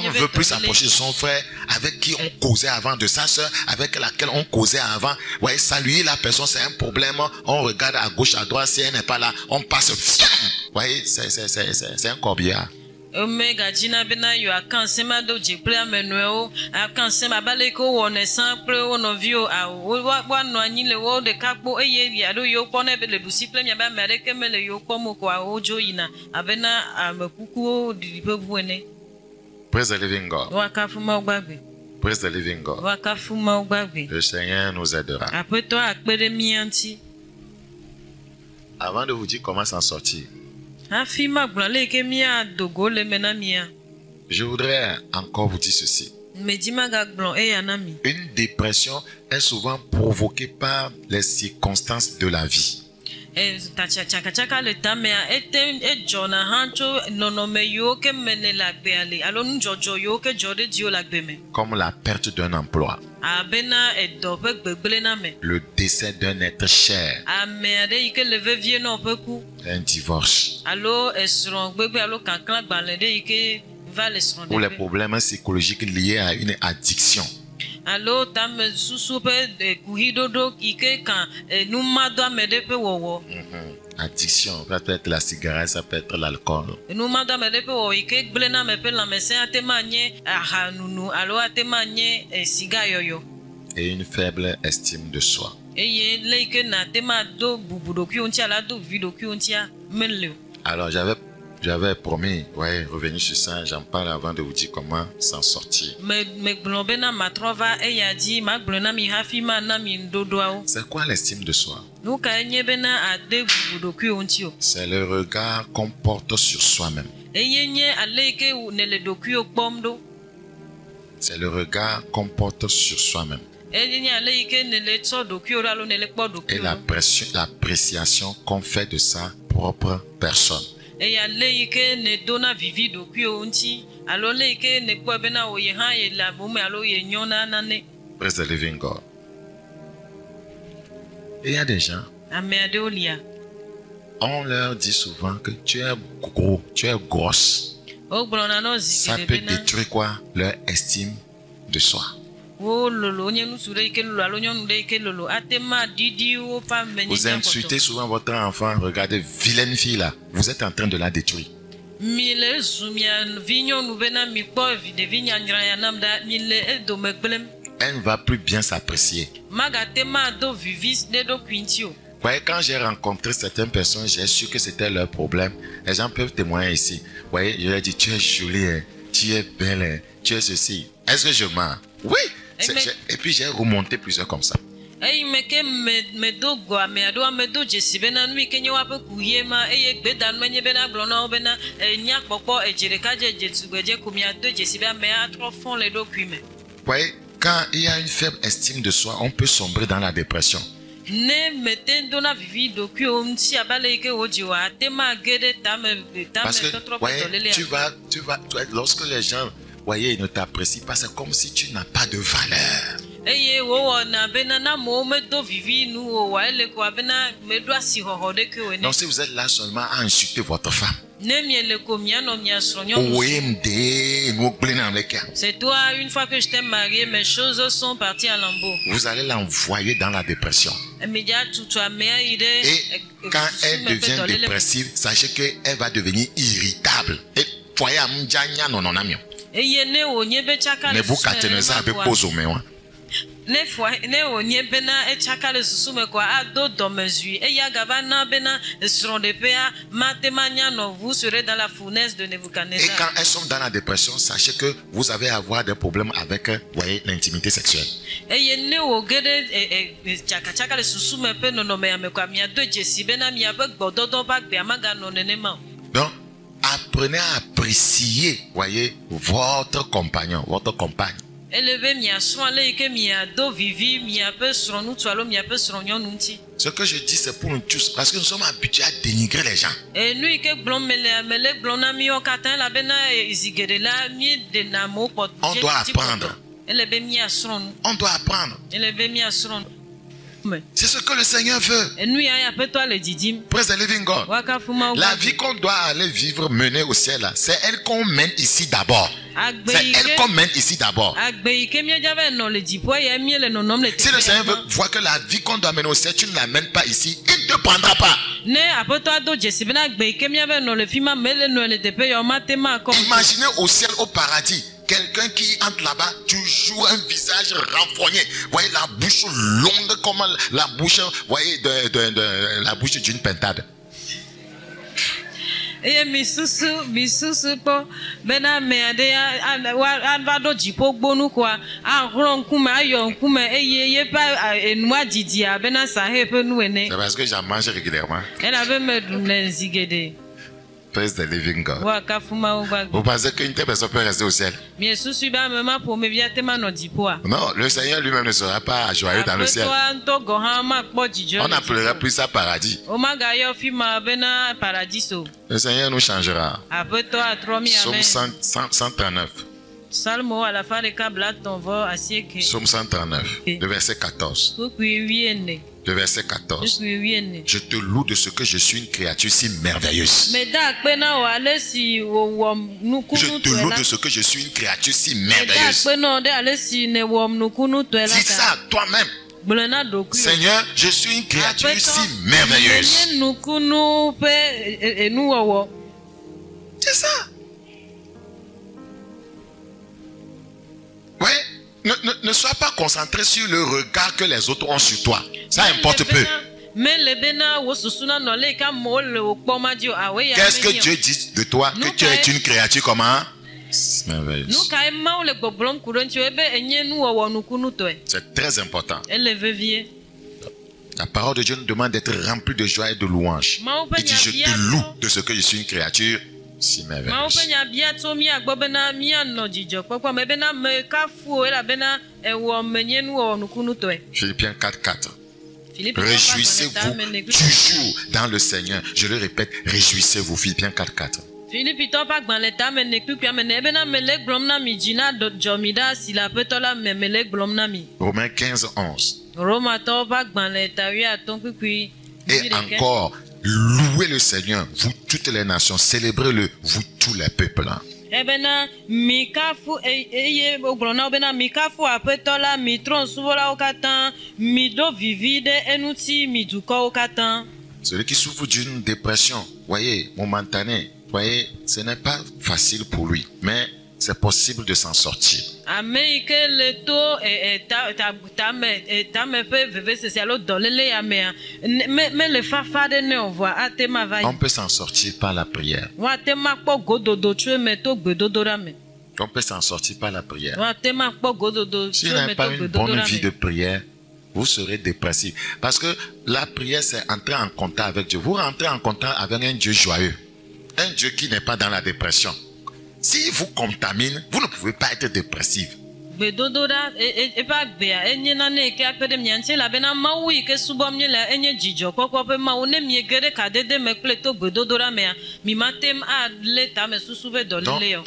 ne veut plus s'approcher de son frère avec qui on causait avant, de sa soeur avec laquelle on causait avant. Vous voyez, saluer la personne, c'est un problème. On regarde à gauche, à droite, si elle n'est pas là, on passe. Vous voyez, c'est un corbillard. Omega jina bena yo akansema do jiple amenweo akansema baleko wone sample wonovio a wa no anyile wo de kakpo eye ya do yo pone be le busiple mi ba mereke mele yo komo ko a ojo ina abena amekuku didipe buene. Praise the living God. Wa kafuma ogbagbe. Praise the living God. Le Seigneur nous aidera. Avant de vous dire comment s'en sortir, je voudrais encore vous dire ceci. Une dépression est souvent provoquée par les circonstances de la vie. Comme la perte d'un emploi, le décès d'un être cher, un divorce, ou les problèmes psychologiques liés à une addiction. Addiction, ça peut être la cigarette, ça peut être l'alcool. Et une faible estime de soi. Alors j'avais promis, revenir sur ça, j'en parle avant de vous dire comment s'en sortir. C'est quoi l'estime de soi? C'est le regard qu'on porte sur soi-même. C'est le regard qu'on porte sur soi-même. Et l'appréciation qu'on fait de sa propre personne. Praise the living God. Et il y a des gens, on leur dit souvent que tu es gros, tu es grosse. Ça peut détruire quoi? Leur estime de soi. Vous insultez souvent votre enfant. Regardez, vilaine fille là, vous êtes en train de la détruire. Elle ne va plus bien s'apprécier. Voyez, quand j'ai rencontré certaines personnes, j'ai su que c'était leur problème. Les gens peuvent témoigner ici. Voyez, je leur ai dit, tu es jolie, tu es belle, tu es ceci. Est-ce que je mens? Oui. Et puis j'ai remonté plusieurs comme ça. Voyez, quand il y a une faible estime de soi, on peut sombrer dans la dépression. Parce que, voyez, lorsque les gens, voyez, ils ne t'apprécient pas, c'est comme si tu n'as pas de valeur. Donc si vous êtes là seulement à insulter votre femme, c'est toi, une fois que je t'ai marié, mes choses sont parties à lambeaux. Vous allez l'envoyer dans la dépression. Et quand elle devient dépressive, sachez qu'elle va devenir irritable. Et voyez, Nebuchadnezzar avait posé au mémoire. Vous serez dans la fournaise de Nebuchadnezzar. Et quand elles sont dans la dépression, sachez que vous allez avoir des problèmes avec, voyez, l'intimité sexuelle. Donc, apprenez à apprécier, voyez, votre compagnon, votre compagne. Ce que je dis, c'est pour nous tous, parce que nous sommes habitués à dénigrer les gens. On doit apprendre. On doit apprendre. C'est ce que le Seigneur veut. Praise the living God. La vie qu'on doit aller vivre, mener au ciel, c'est elle qu'on mène ici d'abord. C'est elle qu'on mène ici d'abord. Si le Seigneur veut voir que la vie qu'on doit mener au ciel, tu ne la mènes pas ici, il ne te prendra pas. Imaginez au ciel, au paradis, quelqu'un qui entre là-bas, toujours un visage renfrogné. Voyez la bouche longue comme la bouche, voyez, la bouche d'une pintade. eye misusu po bena me ade va do jipo gbonu kwa ahro nkume ayo nkume eye pa enua didia bena sahe pe nu ene. C'est parce que j'en mange régulièrement. Elle avait me donné zigede. Praise the living God. Wa kafuma uba. Vous pensez qu'une telle personne peut rester au ciel? Mais susu ba mema po me via tema no dipoa. Non, le Seigneur lui-même ne sera pas joyeux dans le ciel. On n'appellera plus ça paradis. Le Seigneur nous changera. Psaume 139. Psaume 139, le verset 14. Le verset 14. Je te loue de ce que je suis une créature si merveilleuse. Je te loue de ce que je suis une créature si merveilleuse. Dis ça à toi-même. Seigneur, je suis une créature si merveilleuse. C'est ça. Oui, ne sois pas concentré sur le regard que les autres ont sur toi. Ça importe peu. Qu'est-ce que Dieu dit de toi? Que tu es une créature comment? Merveilleuse. C'est très important. La parole de Dieu nous demande d'être rempli de joie et de louange. Il dit, je te loue de ce que je suis une créature si merveilleuse. Philippiens 4:4. Réjouissez-vous toujours dans le Seigneur. Je le répète, réjouissez-vous. Philippiens 4:4. Romains 15:11. Et encore, louez le Seigneur, vous toutes les nations, célébrez-le, vous tous les peuples. Celui qui souffre d'une dépression, voyez, momentanée, voyez, ce n'est pas facile pour lui, mais c'est possible de s'en sortir. On peut s'en sortir par la prière. On peut s'en sortir par la prière. Si vous n'avez pas une bonne vie de prière, vous serez dépressif. Parce que la prière, c'est entrer en contact avec Dieu. Vous rentrez en contact avec un Dieu joyeux. Un Dieu qui n'est pas dans la dépression. Si vous contamine, vous ne pouvez pas être dépressif. Donc,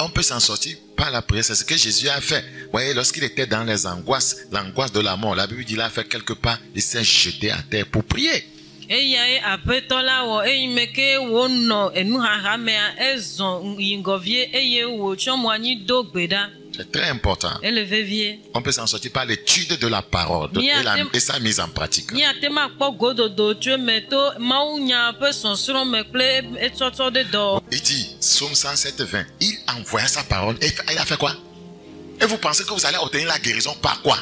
on peut s'en sortir par la prière. C'est ce que Jésus a fait. Vous voyez, lorsqu'il était dans les angoisses, l'angoisse de la mort, la Bible dit qu'il a fait quelque part, il s'est jeté à terre pour prier. C'est très important. On peut s'en sortir par l'étude de la parole et sa mise en pratique. Il dit, Psaume 107:20, il envoya sa parole et il a fait quoi? Et vous pensez que vous allez obtenir la guérison par quoi?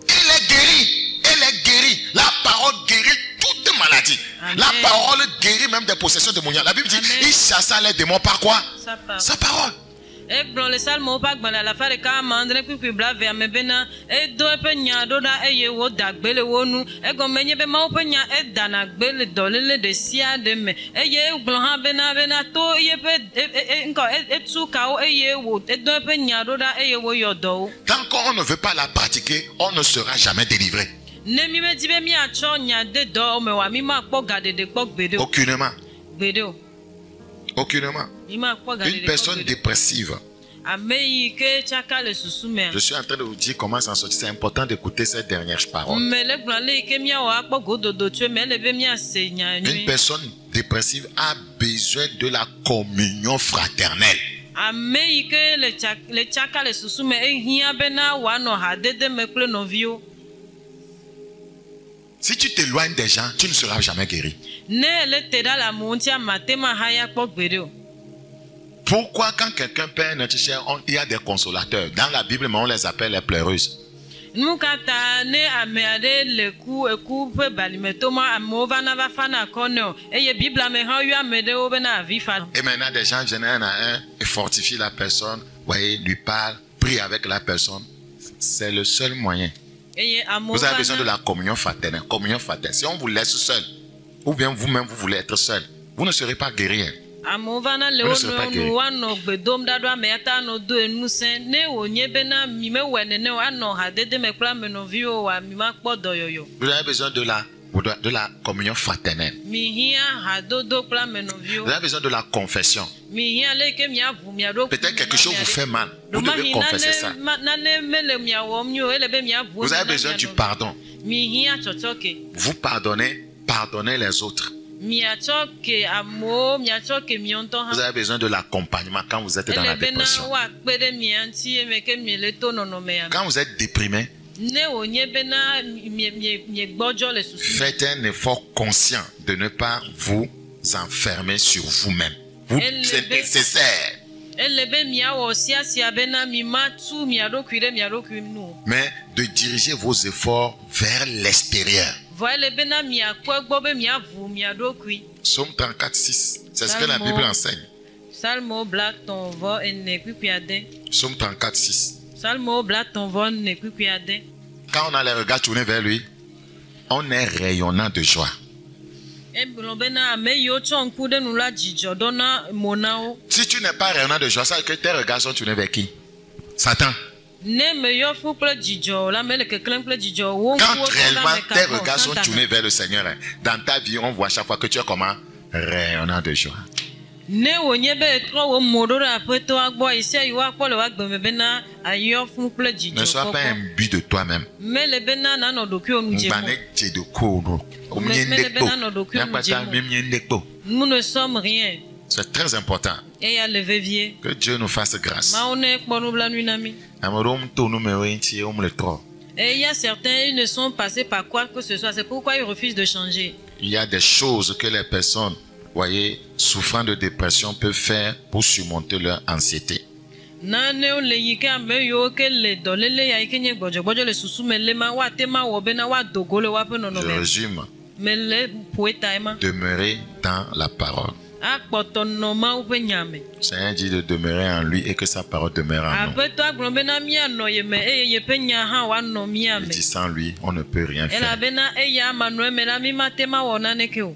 Il est guéri. Il est guéri. La parole guérit toute maladie. Amen. La parole guérit même des possessions démoniaques. La Bible dit, il chassa les démons par quoi? Sa parole. Tant qu'on ne veut pas la pratiquer, on ne sera jamais délivré. Aucunement. Aucunement. Une personne dépressive. Je suis en train de vous dire comment s'en sortir. C'est important d'écouter ces dernières paroles. Une personne dépressive a besoin de la communion fraternelle. Si tu t'éloignes des gens, tu ne seras jamais guéri. Pourquoi quand quelqu'un perd notre chair, il y a des consolateurs? Dans la Bible, on les appelle les pleureuses. Nukata ne ameade le ku pe balimetoma amovana va fana kono. Eye Bible ameha yu amede obena avifa. Et maintenant, des gens viennent un à un et fortifient la personne. Voyez, lui parle, prie avec la personne. C'est le seul moyen. Vous avez besoin de la communion fraternelle. Communion fraternelle. Si on vous laisse seul, ou bien vous-même vous voulez être seul, vous ne serez pas guéri. Amovana leono nuano bedom dadwa meata no do enuse ne onye bena mime wenene ano hadede mekla menovio wa mima kpodo yoyo. Vous avez besoin de la communion fraternelle. Mihia hadodo kla menovio. Vous avez besoin de la confession. Mihia leke miavu miado. Peut-être quelque chose vous fait mal. Vous devez confesser ça. Vous avez besoin du pardon. Vous pardonnez les autres. Vous avez besoin de l'accompagnement quand vous êtes dans la dépression. Quand vous êtes déprimé, faites un effort conscient de ne pas vous enfermer sur vous-même. C'est nécessaire. Mais de diriger vos efforts vers l'extérieur. Psaume 34:6. C'est ce que la Bible enseigne. Psaume 34:6. Quand on a les regards tournés vers lui, on est rayonnant de joie. Si tu n'es pas rayonnant de joie, ça veut dire que tes regards sont tournés vers qui? Satan. Quand réellement tes regards sont tournés vers le Seigneur, dans ta vie, on voit chaque fois que tu es comment? Rayonnant de joie. Ne sois pas imbu de toi-même. Nous ne sommes rien. C'est très important que Dieu nous fasse grâce. Et il y a certains, ils ne sont passés par quoi que ce soit. C'est pourquoi ils refusent de changer. Il y a des choses que les personnes, voyez, souffrant de dépression peuvent faire pour surmonter leur anxiété. Je résume. Demeurer dans la parole. Le Seigneur dit de demeurer en lui et que sa parole demeure en nous. Il dit sans lui, on ne peut rien faire.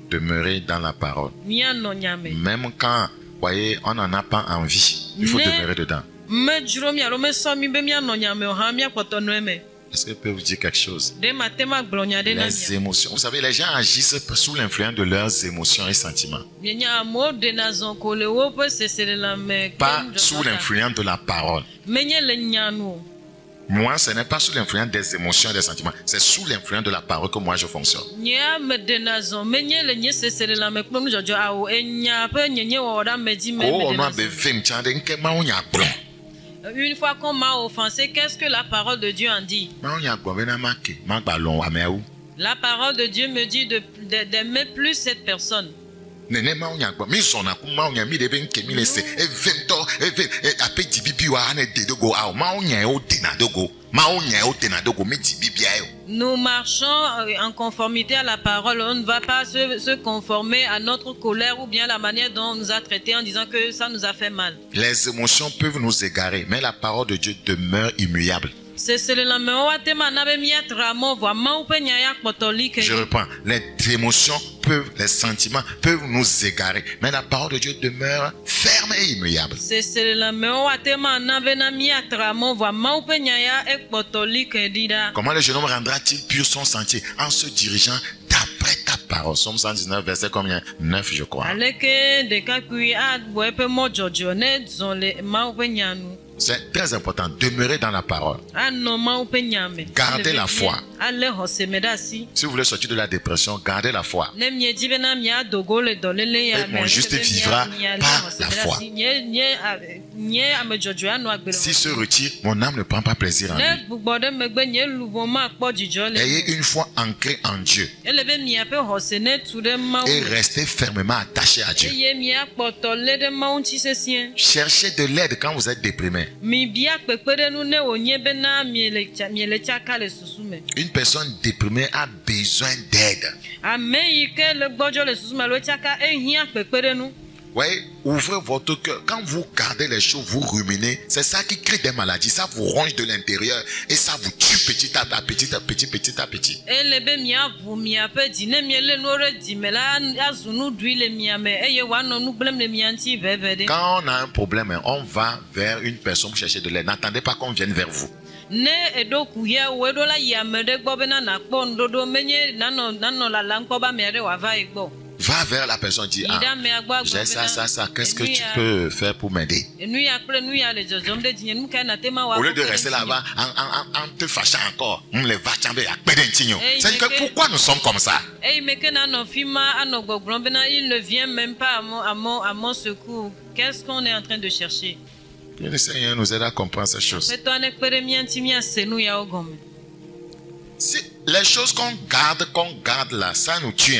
Demeurer dans la parole. Même quand, voyez, on n'en a pas envie, il faut demeurer dedans. Est-ce que je peux vous dire quelque chose? Les émotions. Vous savez, les gens agissent sous l'influence de leurs émotions et sentiments. Pas sous l'influence de la parole. Moi, ce n'est pas sous l'influence des émotions et des sentiments. C'est sous l'influence de la parole que moi je fonctionne. Une fois qu'on m'a offensé, qu'est-ce que la parole de Dieu en dit? La parole de Dieu me dit d'aimer plus cette personne. Nous marchons en conformité à la parole. On ne va pas se conformer à notre colère ou bien la manière dont on nous a traités en disant que ça nous a fait mal. Les émotions peuvent nous égarer, mais la parole de Dieu demeure immuable. Je reprends. Les émotions peuvent, les sentiments peuvent nous égarer, mais la parole de Dieu demeure ferme et immuable. Comment le jeune homme rendra-t-il pur son sentier? En se dirigeant d'après ta parole. Somme 119, verset combien? 9, je crois. C'est très important. Demeurer dans la parole. Gardez la foi. Si vous voulez sortir de la dépression, gardez la foi. Et mon juste vivra par la foi. S'il se retire, mon âme ne prend pas plaisir en lui. Ayez une foi ancrée en Dieu. Et restez fermement attaché à Dieu. Cherchez de l'aide quand vous êtes déprimé. Une personne déprimée a besoin d'aide. Ouais, ouvrez votre cœur. Quand vous gardez les choses, vous ruminez, c'est ça qui crée des maladies. Ça vous ronge de l'intérieur et ça vous tue petit à petit, petit à petit. Quand on a un problème, on va vers une personne pour chercher de l'aide. N'attendez pas qu'on vienne vers vous. Va vers la personne, dis, ah, j'ai ça, qu'est-ce que tu peux faire pour m'aider? Au lieu de rester là-bas en te fâchant encore, c'est-à-dire que pourquoi nous sommes comme ça? Il ne vient même pas à mon secours. Qu'est-ce qu'on est en train de chercher? Que le Seigneur nous aide à comprendre ces choses. Si les choses qu'on garde là, ça nous tue.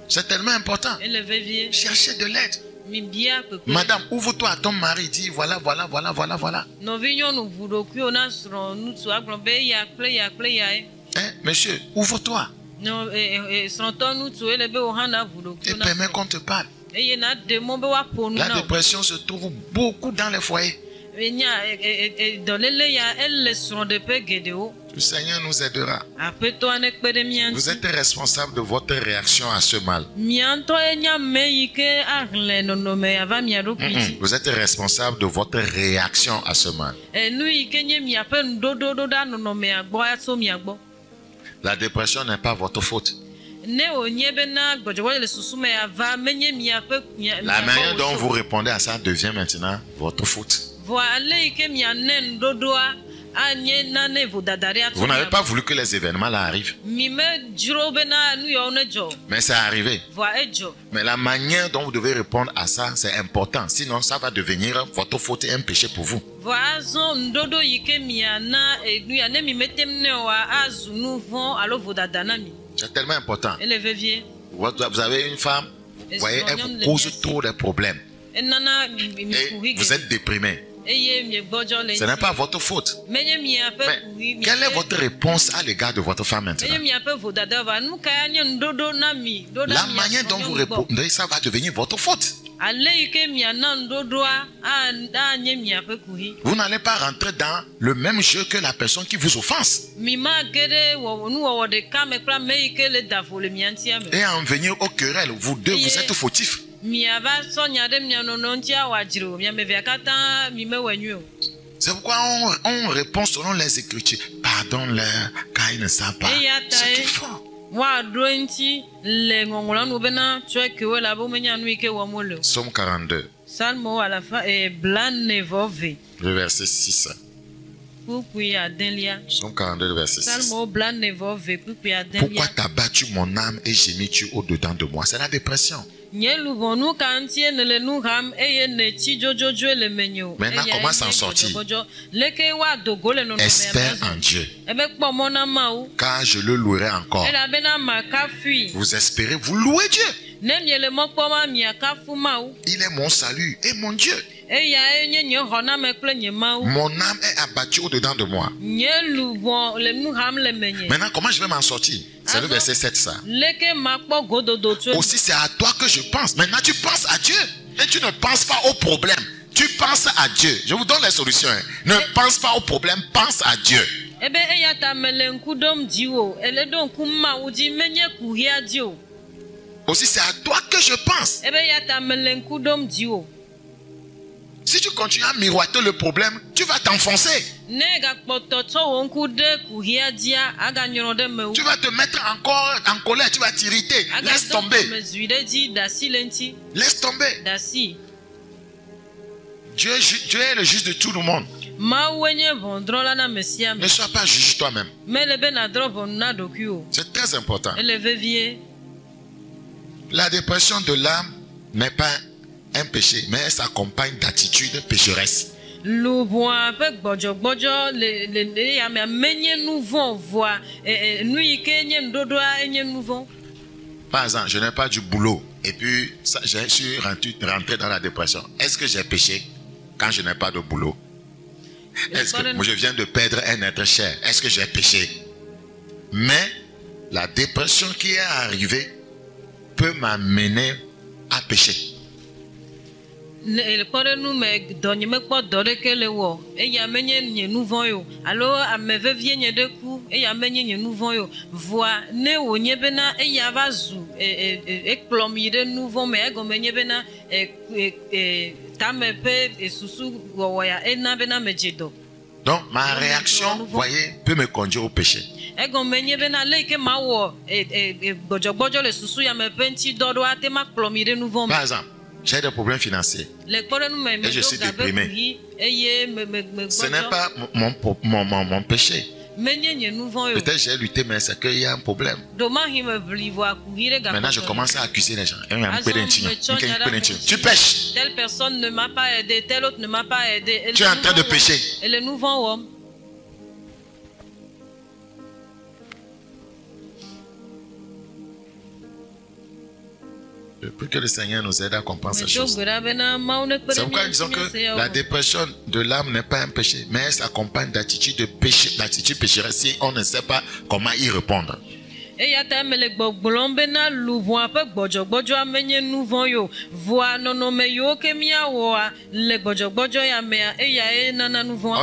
C'est tellement important. Cherchez de l'aide. Madame, ouvre-toi à ton mari, dis voilà. Monsieur, ouvre-toi. Et permets qu'on te parle. La dépression se trouve beaucoup dans les foyers. Le Seigneur nous aidera. Vous êtes responsable de votre réaction à ce mal. Vous êtes responsable de votre réaction à ce mal. La dépression n'est pas votre faute. La manière dont vous répondez à ça devient maintenant votre faute. Vous n'avez pas voulu que les événements là arrivent. Mais c'est arrivé. Mais la manière dont vous devez répondre à ça, c'est important. Sinon, ça va devenir votre faute et un péché pour vous. C'est tellement important. Vous avez une femme, vous voyez, elle vous cause trop de problèmes. Et vous êtes déprimé. Ce n'est pas votre faute. Mais quelle est votre réponse à l'égard de votre femme maintenant? La manière dont vous répondez, ça va devenir votre faute. Vous n'allez pas rentrer dans le même jeu que la personne qui vous offense. Et en venir aux querelles, vous deux, vous êtes fautifs. C'est pourquoi on répond selon les Écritures. Pardonne-leur, car ils ne savent pas ce qu'ils font. Psaume 42. Le verset 6. Psaume 42, le verset 6. Pourquoi t'as battu mon âme et gémis-tu au-dedans de moi? C'est la dépression. Maintenant, comment s'en sortir? Espère en Dieu, car je le louerai encore. Vous espérez, vous louez Dieu. Il est mon salut et mon Dieu. Mon âme est abattue au-dedans de moi. Maintenant, comment je vais m'en sortir? C'est le verset 7, ça. Aussi, c'est à toi que je pense. Maintenant, tu penses à Dieu. Et tu ne penses pas au problème. Tu penses à Dieu. Je vous donne les solutions. Ne pense pas au problème, pense à Dieu. Aussi, c'est à toi que je pense. Si tu continues à miroiter le problème, tu vas t'enfoncer. Tu vas te mettre encore en colère, tu vas t'irriter. Laisse tomber. Laisse tomber. Dieu est le juge de tout le monde. Ne sois pas juge toi-même. C'est très important. La dépression de l'âme n'est pas un péché, mais elle s'accompagne d'attitudes pécheresses. Par exemple, je n'ai pas du boulot et puis je suis rentré dans la dépression. Est-ce que j'ai péché quand je n'ai pas de boulot? Est-ce que moi je viens de perdre un être cher? Est-ce que j'ai péché? Mais la dépression qui est arrivée peut m'amener à pécher. Le kɔɖe nu me dɔnye mekpɔ dɔ ɖeke le wɔ eya menye nye nu vɔ̃ yo alo ame vevie nye ɖe ku eya menye nye nu vɔ̃ yo voa ne wònye bena eya va zu ekplɔm yi ɖe nu vɔ̃ me egɔme nye bena tame ƒe susu wɔwɔ ya ena bena me dze dɔ. Donc ma réaction, voyez, peut me conduire au péché. Egɔme nye bena le ke ma wɔ gbɔdzɔgbɔdzɔ le susu ya me ƒe ŋuti dɔ ɖo ate ma kplɔm yi ɖe nu vɔ̃ me. Par exemple, j'ai des problèmes financiers et je suis déprimé. Ce n'est pas mon péché. Peut-être j'ai lutté, mais c'est qu'il y a un problème. Maintenant, je commence à accuser les gens. Tu pêches. Telle personne ne m'a pas aidé, telle autre ne m'a pas aidé. Tu es en train de pécher. Et le nouveau homme. Pour que le Seigneur nous aide à comprendre ces choses. C'est pourquoi nous disons que la dépression de l'âme n'est pas un péché, mais elle s'accompagne d'attitudes de péché, d'attitudes pécheresse si on ne sait pas comment y répondre. On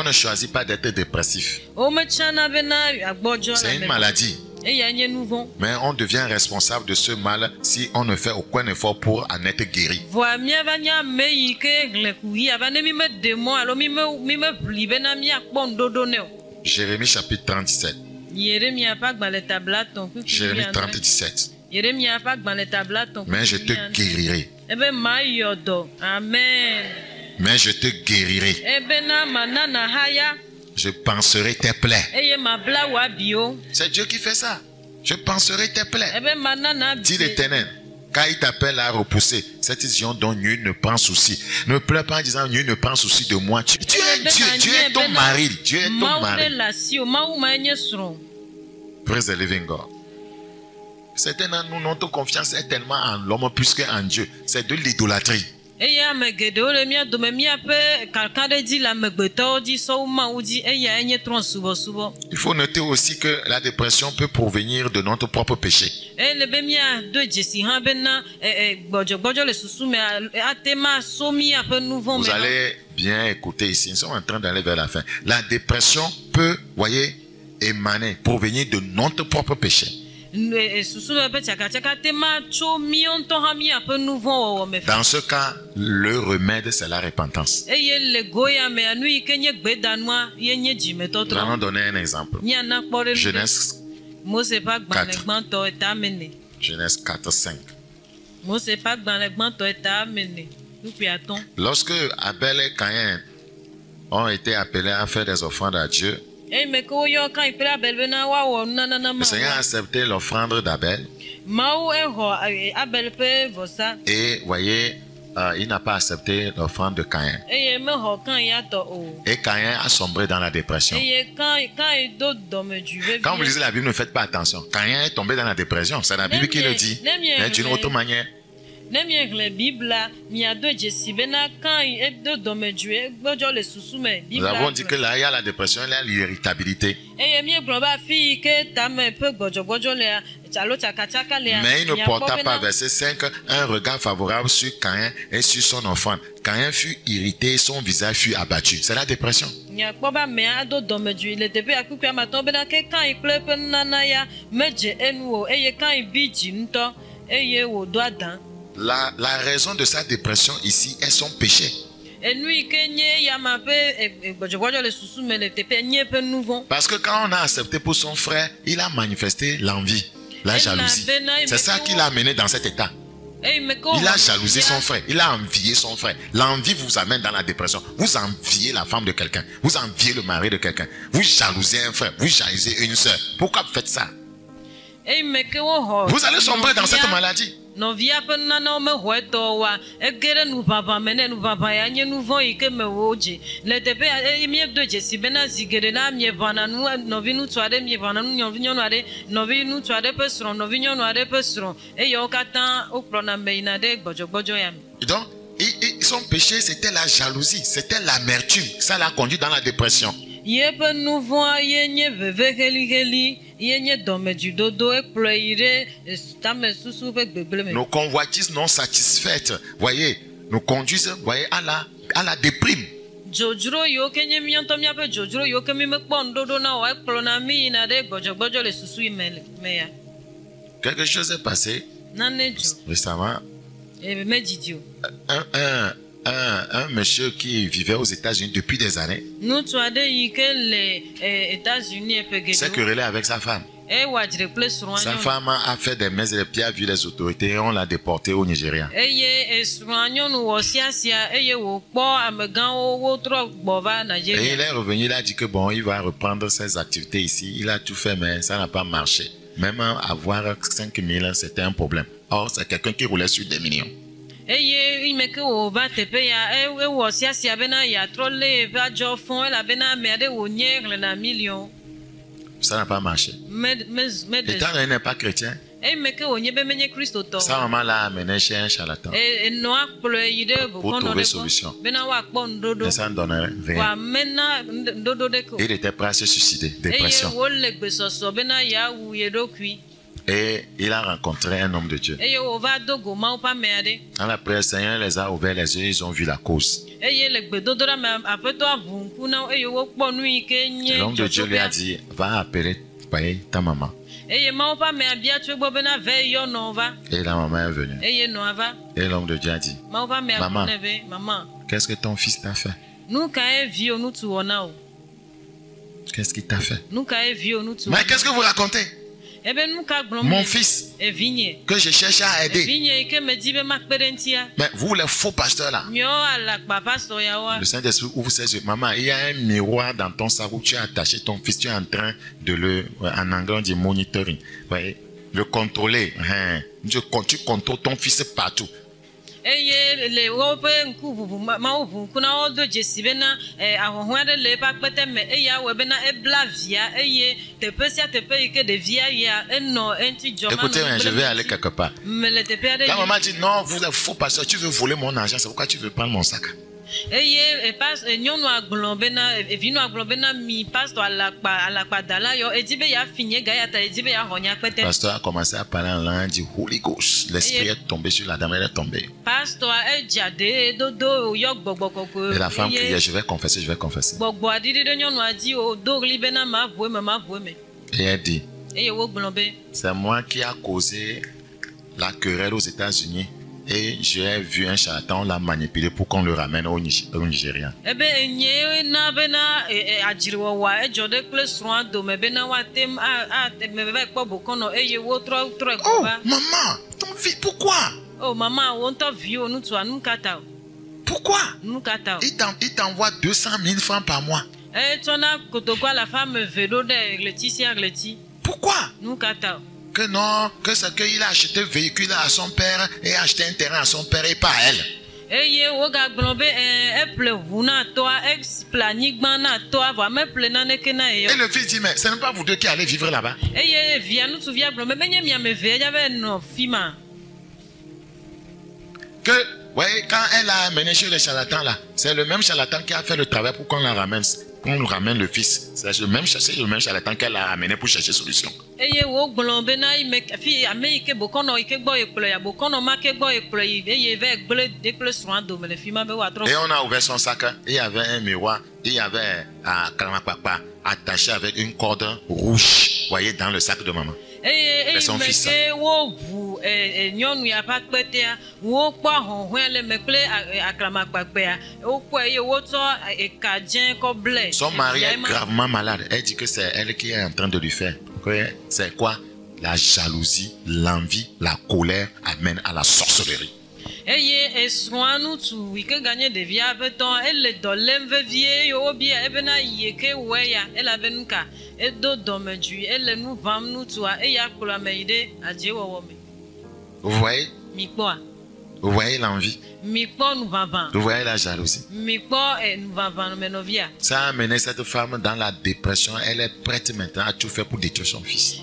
ne choisit pas d'être dépressif. C'est une maladie. Mais on devient responsable de ce mal si on ne fait aucun effort pour en être guéri. Jérémie chapitre 37. Jérémie 37. Mais je te guérirai. Mais je te guérirai. Je panserai tes plaies. C'est Dieu qui fait ça. Je panserai tes plaies. Dit l'Éternel. Quand il t'appelle à repousser cette vision dont nul ne prend souci. Ne pleure pas en disant nul ne prend souci de moi. Tu es Dieu. Dieu est ton mari. Dieu est ton mari. Praise the living God. Certains d'entre nous, notre confiance est tellement en l'homme plus qu'en Dieu. C'est de l'idolâtrie. Il faut noter aussi que la dépression peut provenir de notre propre péché. Vous allez bien écouter ici, nous sommes en train d'aller vers la fin. La dépression peut, voyez, émaner, provenir de notre propre péché. Dans ce cas, le remède, c'est la repentance. Nous allons donner un exemple. Genèse 4. Genèse 4, 5. Lorsque Abel et Caïn ont été appelés à faire des offrandes à Dieu, le Seigneur a accepté l'offrande d'Abel. Et voyez, il n'a pas accepté l'offrande de Caïn. Et Caïn a sombré dans la dépression. Quand vous lisez la Bible, ne faites pas attention. Caïn est tombé dans la dépression. C'est la Bible qui le dit. Mais d'une autre manière. Nous avons dit que là, il y a la dépression, il y a l'irritabilité. Mais il ne porta pas, verset 5, un regard favorable sur Caïn et sur son offrande. Caïn fut irrité et son visage fut abattu. C'est la dépression. La raison de sa dépression ici est son péché. Parce que quand on a accepté pour son frère, il a manifesté l'envie, la jalousie. C'est ça qui l'a amené dans cet état. Il a jalousé son frère, il a envié son frère. L'envie vous amène dans la dépression. Vous enviez la femme de quelqu'un, vous enviez le mari de quelqu'un, vous jalousez un frère, vous jalousez une soeur. Pourquoi vous faites ça? Vous allez sombrer dans cette maladie. novia pe nana me hoeto wa egere nu baba mene nu baba ya nye nu vo ike me woje le tepe mi do je si bena zigere na mi bana nu novi nu twade mi bana nu novi nyonu ade novi nu twade pe sron novi nyonu ade pe sron e yo katan okro na me ina de gbojogbojo ya mi. Donc son péché c'était la jalousie, c'était l'amertume, ça l'a conduit dans la dépression. Yepe nu vo ye nye veve heli yenye dome du dodo e ploire tame susu pe gbegbele me. Nos convoitises non satisfaites, voyez, nous conduisent, voyez, à la déprime. Jojuro yo kenye mi anto mi ape jojuro yo ke mi me kpo ndodo na wa kplo na mi na de gbojogbojo le susu ime me ya. Quelque chose est passé récemment. Un monsieur qui vivait aux États-Unis depuis des années s'est querellé avec sa femme. Sa femme a fait des mains et des pieds, a vu les autorités et on l'a déporté au Nigeria. Et il est revenu, il a dit que bon, il va reprendre ses activités ici. Il a tout fait, mais ça n'a pas marché. Même avoir 5 000, c'était un problème. Or, c'est quelqu'un qui roulait sur des millions. Ça n'a pas marché. Étant donné qu'il n'est pas chrétien, sa maman l'a amené chez un charlatan pour trouver solution. Mais ça ne donnerait rien. Il était prêt à se suicider, dépression. Et il a rencontré un homme de Dieu. Dans la prière, le Seigneur les a ouvert les yeux, ils ont vu la cause. L'homme de Dieu lui a dit, va appeler ta maman. Et la maman est venue. Et l'homme de Dieu a dit, maman, qu'est-ce que ton fils t'a fait? Qu'est-ce qu'il t'a fait? Mais qu'est-ce que vous racontez? Mon fils que je cherche à aider. Mais vous les faux pasteurs là, le Saint-Esprit ouvre ses yeux. Maman, il y a un miroir dans ton sac où tu as attaché ton fils. Tu es en train de le, en anglais on dit monitoring, le contrôler. Tu contrôles ton fils partout. Et écoutez, je vais aller quelque part. La maman dit non, vous êtes faux pasteur, tu veux voler mon argent, c'est pourquoi tu veux prendre mon sac. Pasteur a commencé à parler en langue du Holy Ghost. L'esprit est tombé sur la dame, elle est tombée. Et la femme criait, je vais confesser, je vais confesser. Et elle dit, c'est moi qui a causé la querelle aux États-Unis. Et j'ai vu un charlatan, on l'a manipulé pour qu'on le ramène au Nigeria. Oh maman, ton fils, pourquoi? Oh maman, pourquoi? Il t'envoie 200 000 francs par mois. Pourquoi? Que non, que c'est qu'il a acheté un véhicule à son père et acheté un terrain à son père et pas elle. Et le fils dit, mais ce n'est pas vous deux qui allez vivre là-bas. Que, voyez, quand elle a amené chez le charlatan là, c'est le même charlatan qui a fait le travail pour qu'on la ramène. Qu'on nous ramène le fils. C'est le même charlatan qu'elle a amené pour chercher solution. Et on a ouvert son sac. Il y avait un miroir. Il y avait un Kalamapapa attaché avec une corde rouge. Vous voyez, dans le sac de maman. C'est son fils. Son mari est gravement malade. Elle dit que c'est elle qui est en train de lui faire. C'est quoi? La jalousie, l'envie, la colère amène à la sorcellerie. Vous voyez? Vous voyez l'envie. Vous voyez la jalousie. Ça a amené cette femme dans la dépression. Elle est prête maintenant à tout faire pour détruire son fils.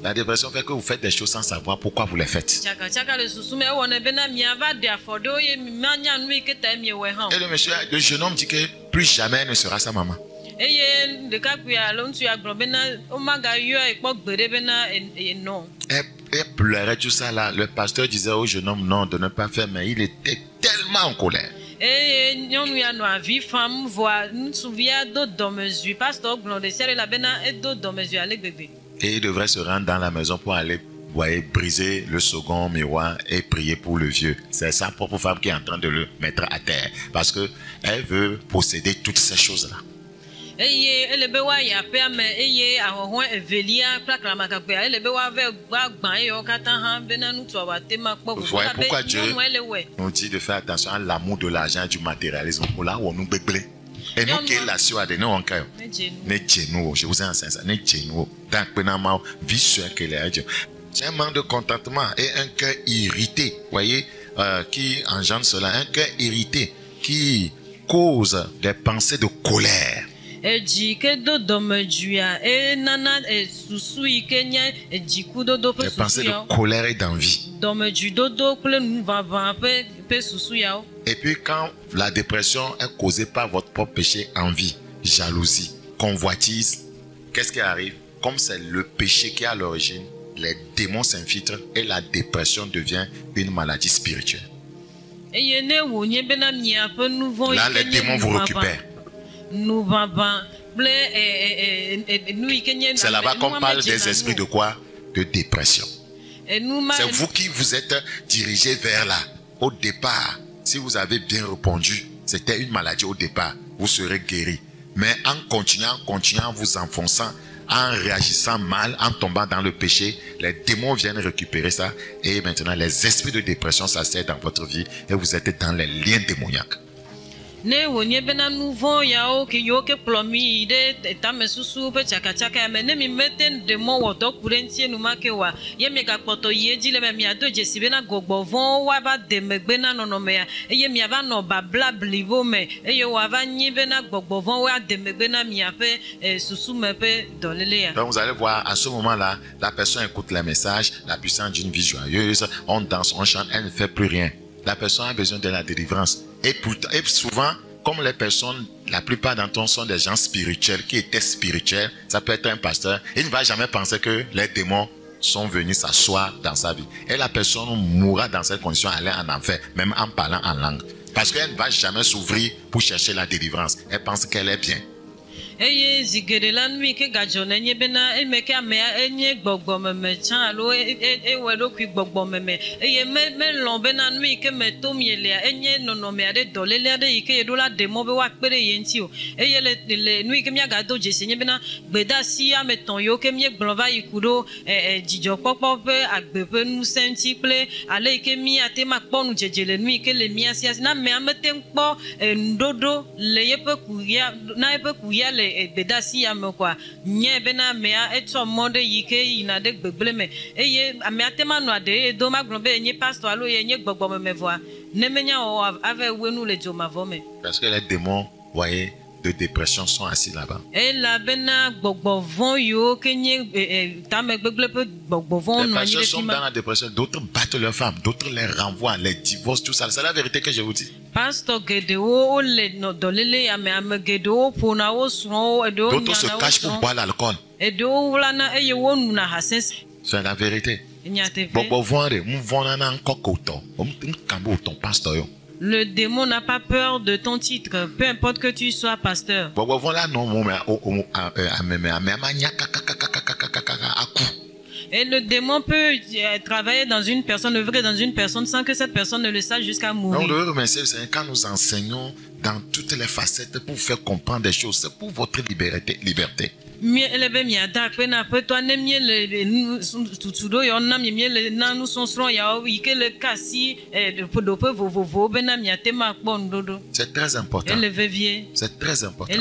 La dépression fait que vous faites des choses sans savoir pourquoi vous les faites. Et le jeune homme dit que plus jamais elle ne sera sa maman. Elle pleurait tout ça là. Le pasteur disait au jeune homme non de ne pas faire, mais il était tellement en colère. Et il devrait se rendre dans la maison pour aller briser le second miroir et prier pour le vieux. C'est sa propre femme qui est en train de le mettre à terre parce que elle veut posséder toutes ces choses là. Vous voyez pourquoi Dieu nous dit de faire attention à l'amour de l'argent et du matérialisme. Là où on nous béglé. Et nous qui là-dessus à des noms en cas. Je vous enseigne ça. C'est un manque de contentement et un cœur irrité. Vous voyez, qui engendre cela. Un cœur irrité qui cause des pensées de colère. Des pensées de colère et d'envie. Et puis quand la dépression est causée par votre propre péché, envie, jalousie, convoitise, qu'est-ce qui arrive? Comme c'est le péché qui est à l'origine, les démons s'infiltrent et la dépression devient une maladie spirituelle. Là, les démons vous récupèrent. C'est là-bas qu'on parle des esprits de quoi? De dépression. C'est vous qui vous êtes dirigé vers là. Au départ, si vous avez bien répondu, c'était une maladie au départ, vous serez guéri. Mais en continuant, vous enfonçant, en réagissant mal, en tombant dans le péché, les démons viennent récupérer ça. Et maintenant, les esprits de dépression s'assèdent dans votre vie et vous êtes dans les liens démoniaques. Ne wonye bena nouveau yao ki yo ke plomi de tamesusu pe chaka me ne mi meten de mo wodo kurentie numa ke wa ye me ga poto ye di le me mi ado jesi bena gogbovon wa ba de megbena nono me ye mi aba no ba bla blibo me ye wa ba nyi bena gogbovon wa de megbena mi ape susu me pe dolele ya. Donc vous allez voir à ce moment-là, la personne écoute les messages, la puissance d'une vie joyeuse, on danse, on chante, elle ne fait plus rien. La personne a besoin de la délivrance. Et souvent, comme les personnes, la plupart d'entre eux sont des gens spirituels, qui étaient spirituels, ça peut être un pasteur, il ne va jamais penser que les démons sont venus s'asseoir dans sa vie. Et la personne mourra dans cette condition, aller en enfer, même en parlant en langue. Parce qu'elle ne va jamais s'ouvrir pour chercher la délivrance. Elle pense qu'elle est bien. Eye zigere la nui ke gajone nye bena emeke amea enye gbogbo meme chan alo wedo kwi gbogbo meme eye me lombe na nui ke meto mielea enye nonome ade dolele ade ike edola demo be wa kpere yenti o eye le nui ke mia gado jese nye bena gbeda si ameton yo ke mie glova ikudo jijo popo pe agbepe nu senti ple ale ike mi ate makponu jejele nui ke le mia sia na me amete nkpo ndodo le yepe kuya na yepe kuya le bedasi ame kwa nye bena mea eto monde yike ina de gbegbele me eye amea tema no ade do magrombe nye pastor alo ye nye gbogbo me voa ne menya o ave wenu le jo mavome parce que les démons voyez de dépression sont assis là-bas. Et la bena gbogbo yo kenye tame gbegbele pe gbogbo no nye sont dans la dépression, d'autres battent leurs femmes, d'autres les renvoient, les divorcent, tout ça. C'est la vérité que je vous dis. Pastor Gedeo le no dolele ame Gedeo pona o so edo d'autres se cachent pour boire l'alcool. Edo wlana eye wonu na hasen. C'est la vérité. Gbogbo vonre mu vonana nkokoto o nkambo ton pastor yo. Le démon n'a pas peur de ton titre, peu importe que tu sois pasteur. Et le démon peut travailler dans une personne, œuvrer dans une personne sans que cette personne ne le sache jusqu'à mourir. Donc, le remercier, c'est quand nous enseignons dans toutes les facettes pour vous faire comprendre des choses. C'est pour votre liberté. C'est très important. C'est très important.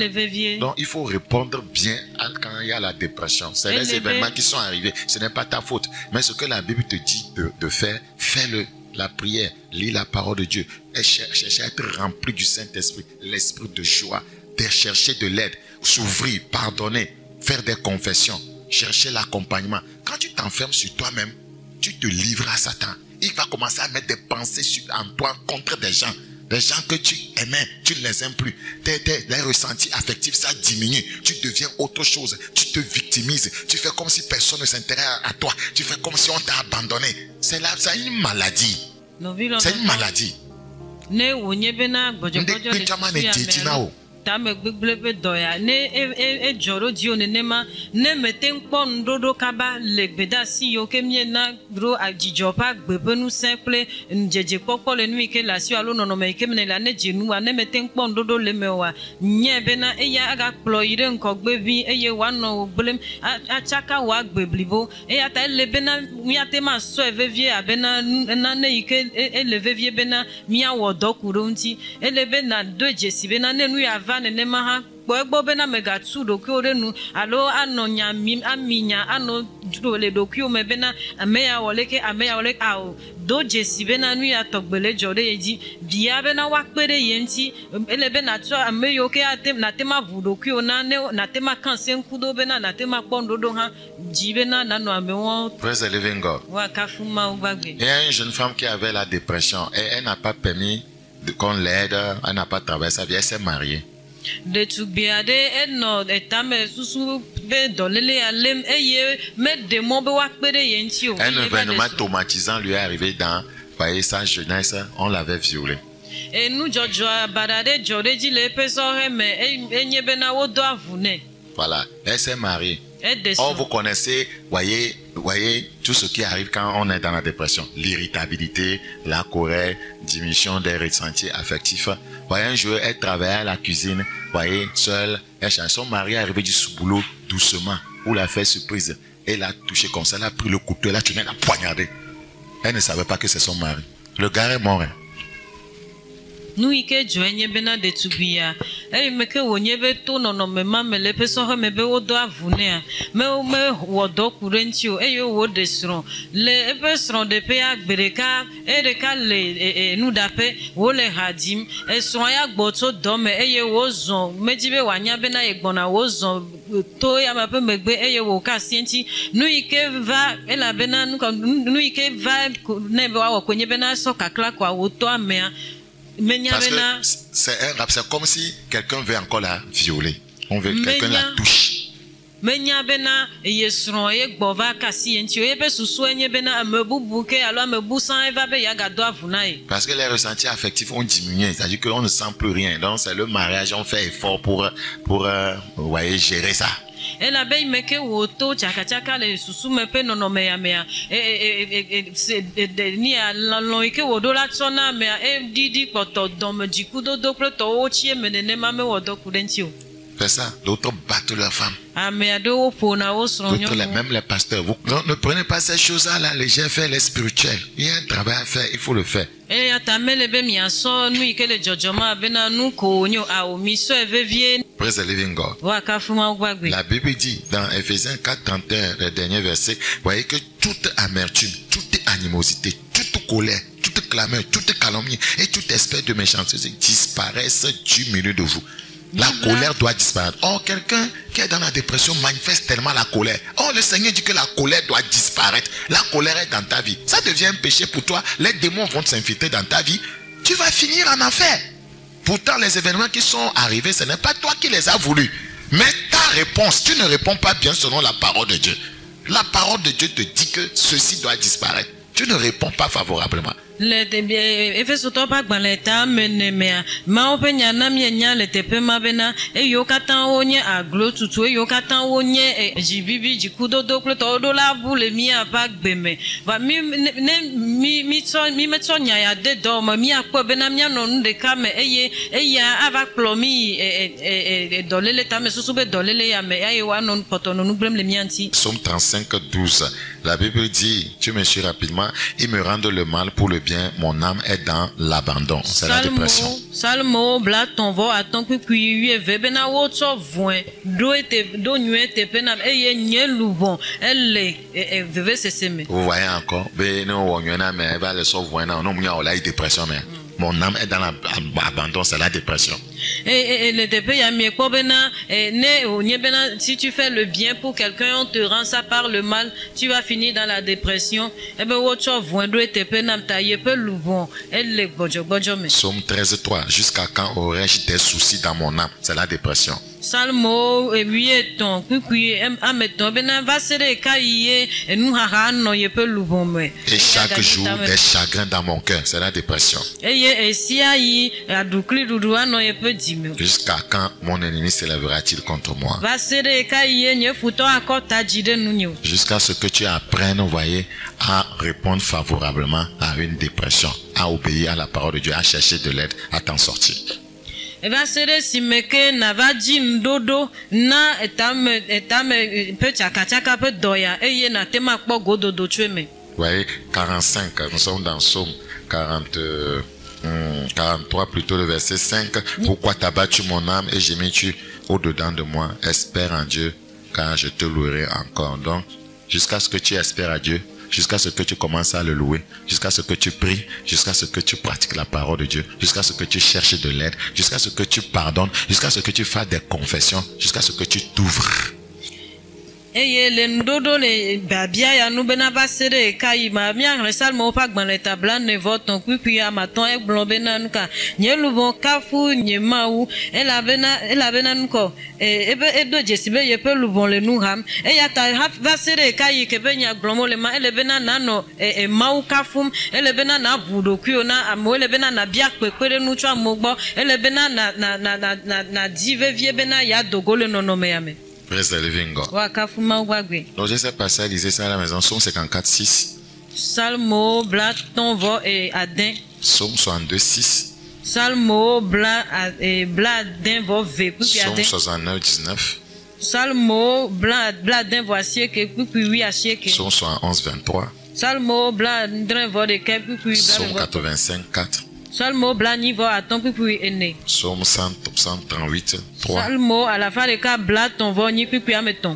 Donc il faut répondre bien quand il y a la dépression. C'est les événements qui sont arrivés. Ce n'est pas ta faute. Mais ce que la Bible te dit de faire, fais-le. La prière, lis la parole de Dieu, et chercher à être rempli du Saint-Esprit, l'esprit de joie, de chercher de l'aide, s'ouvrir, pardonner, faire des confessions, chercher l'accompagnement. Quand tu t'enfermes sur toi-même, tu te livres à Satan. Il va commencer à mettre des pensées en toi contre des gens que tu aimais, tu ne les aimes plus. Les ressentis affectifs, ça diminue. Tu deviens autre chose. Tu te victimises. Tu fais comme si personne ne s'intéresse à toi. Tu fais comme si on t'a abandonné. C'est une maladie. C'est une maladie. tame gbegblebe doya ne joro dio nenema ne meten kpo ndodo kaba le gbedasi yo kemie na gro ajijopa gbebenu simple njeje pokpo le nu ike la si alo nonome ike mene la ne jenu wa ne meten kpo ndodo le mewa nye bena eya aga kplo ire nko gbebi eye wa no gblem achaka wa gbeblibo eya ta le bena miate ma so evevie abena na ne ike elevevie bena mia wodokuro nti elebe na doje si bena ne nu ya va ne maha gbogbo bena mega tu dokio renu alo anonya aminya ano dole dokio me bena ameya woleke ao doje si bena nu ya togbele jode eji bia bena wakpere yenti ele bena tu ameyo ke atem na tema vudokio na tema kansen kudo bena na tema pondodo ha ji bena na no amewo. Praise the living God. Wa kafuma ubagbe. Il y a une jeune femme qui avait la dépression et elle n'a pas permis qu'on l'aide, elle n'a pas travaillé sa vie, elle s'est mariée. De tubiade eno etame susu be dolele alem eye me démon be wakpere yenti o. Un événement traumatisant lui est arrivé dans sa jeunesse, on l'avait violée. Et nous jojo barade joreji le peso me enye be na wodo avune. Voilà, elle s'est mariée. Oh, vous connaissez, voyez tout ce qui arrive quand on est dans la dépression. L'irritabilité, la colère, diminution des ressentis affectifs. Voyez, un jour, elle travaillait à la cuisine, voyez, seule, son mari est arrivé du sous-boulot, doucement, pour la faire surprise. Elle a touché comme ça, elle a pris le couteau, elle a tourné, elle a poignardé. Elle ne savait pas que c'est son mari. Le gars est mort. Nous ike joigne bena de tubia meke wonyebe to nono mema mele peso ho mebe wodo avune me wodo kurentio eyo wodesron le epesron de pe agbereka ereka le nu dape wo le hadim esron ya gboto dome eye wozon mejibe wanya bena egbona wozon to ya mape megbe eye wo kasienti nu ike va ela bena nu ike va nebe wa kwenye bena so kakla kwa woto amea. Parce que c'est comme si quelqu'un veut encore la violer. On veut que quelqu'un la touche. Parce que les ressentis affectifs ont diminué. C'est-à-dire qu'on ne sent plus rien. Donc c'est le mariage, on fait effort pour gérer ça. Et la belle meke woto chaka le susu mepe nono mea ni a loike wodola tsona mea didi poto dom jikudo do ploto ochie menene mame wodo kudentio. C'est ça, d'autres battent leurs femmes. D'autres, même les pasteurs. Vous ne prenez pas ces choses-là, la légère, faire les spirituels. Il y a un travail à faire, il faut le faire. Praise the living God. La Bible dit dans Ephésiens 4:31, le dernier verset, voyez que toute amertume, toute animosité, toute colère, toute clameur, toute calomnie et toute espèce de méchanceté disparaissent du milieu de vous. La colère doit disparaître. Oh, quelqu'un qui est dans la dépression manifeste tellement la colère. Oh, le Seigneur dit que la colère doit disparaître. La colère est dans ta vie. Ça devient un péché pour toi. Les démons vont s'infiltrer dans ta vie. Tu vas finir en enfer. Pourtant, les événements qui sont arrivés, ce n'est pas toi qui les as voulus. Mais ta réponse, tu ne réponds pas bien selon la parole de Dieu. La parole de Dieu te dit que ceci doit disparaître. tu ne réponds pas favorablement. Le efesoto pa gbaleta menemea ma openya na mienya le tepe mabena e yokatan onye aglo tutu e yokatan onye jibibi jikudodo kleto do la bule mi apa gbeme va mi metso nya ya de do ma mi akpo bena mi no de kame eya ava plomi dolele ta me susube dolele ya me ayi wa non potono nu grem le mianti. Psaume 35:12. La Bible dit, tu me suis rapidement, ils me rendent le mal pour le bien, mon âme est dans l'abandon. C'est la dépression. Salmo bla ton vo aton kukuyi eve bena wo tso voin do nyue te penam eye nye lubon elle veve seseme. Vous voyez encore, beno nyuna me va le so voin na no munya ola dépression mais. Mon âme est dans l'abandon, c'est la dépression. Si tu fais le bien pour quelqu'un, on te rend ça par le mal, tu vas finir dans la dépression. Psaume 13:3. Jusqu'à quand aurais-je des soucis dans mon âme? C'est la dépression. Salmo et chaque jour des chagrins dans mon cœur, c'est la dépression. Jusqu'à quand mon ennemi s'élèvera-t-il contre moi? Jusqu'à ce que tu apprennes, vous voyez, à répondre favorablement à une dépression, à obéir à la parole de Dieu, à chercher de l'aide, à t'en sortir. Et va sere simeke na va di ndodo na etame pe chaka pe doya eye na tema kpo gododo tweme. Vous voyez, 45, nous sommes dans Psaume 43 plutôt, le verset 5. Pourquoi t'as battu mon âme et gémis-tu au-dedans de moi? Espère en Dieu, car je te louerai encore. Donc, jusqu'à ce que tu espères à Dieu, jusqu'à ce que tu commences à le louer, jusqu'à ce que tu pries, jusqu'à ce que tu pratiques la parole de Dieu, jusqu'à ce que tu cherches de l'aide, jusqu'à ce que tu pardonnes, jusqu'à ce que tu fasses des confessions, jusqu'à ce que tu t'ouvres. Eye le ndodo le babia ya nu bena basere kai ma mi an resal mo pa gban le tabla ne voton kuku ya maton e blon bena nuka nyelu bon kafu nyemawu ela bena nuko edo jesibe ye pe lu bon le nu ham e ya ta basere kai ke benya blon mo le ma ele bena nano mawu kafum ele bena na budo kuyo na amo ele bena na bia pepere nu twa mogbo ele bena na dive vie bena ya dogole nonome ya me. Praise the living God. Donc je sais pas ça, lisez ça à la maison. Psaume 54:6. Salmo bla ton vo et adin. Psaume 62:6. Salmo bla din vo ve. Psaume 69:19. Salmo bla din vo sieke puis asieke. Psaume 71:23. Salmo bla din vo de ke puis. Psaume 85:4. Salmo blanc vo aton puis ene. Psaume 138:3. Salmo à la fin de cas blanc ton vo ni puis ameton.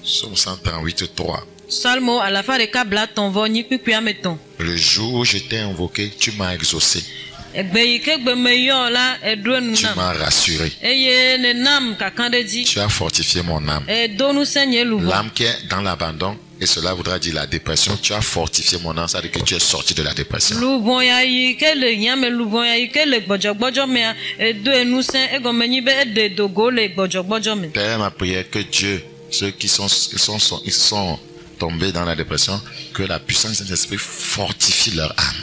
Psaume 138:3. Salmo à la fin de cas blanc ton vo ni puis ameton. Le jour où je t'ai invoqué, tu m'as exaucé. Tu m'as rassuré. Tu as fortifié mon âme. L'âme qui est dans l'abandon, et cela voudra dire la dépression, tu as fortifié mon âme, ça veut dire que tu es sorti de la dépression. Père, ma prière que Dieu, ceux qui sont tombés dans la dépression, que la puissance de l'esprit fortifie leur âme.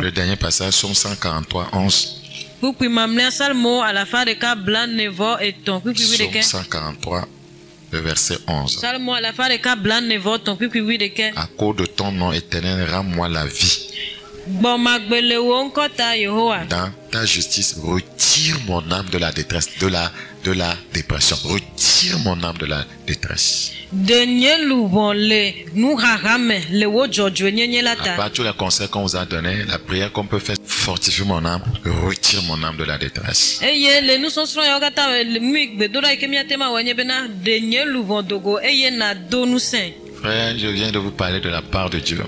Le dernier passage, Psaume 143:11. Psaume 143, le verset 11. À cause de ton nom éternel, rends-moi la vie. Dans ta justice, retire mon âme de la détresse, de la dépression. Retire mon âme de la détresse. À part tous les conseils qu'on vous a donnés, la prière qu'on peut faire, fortifie mon âme, retire mon âme de la détresse. Frère, je viens de vous parler de la part de Dieu.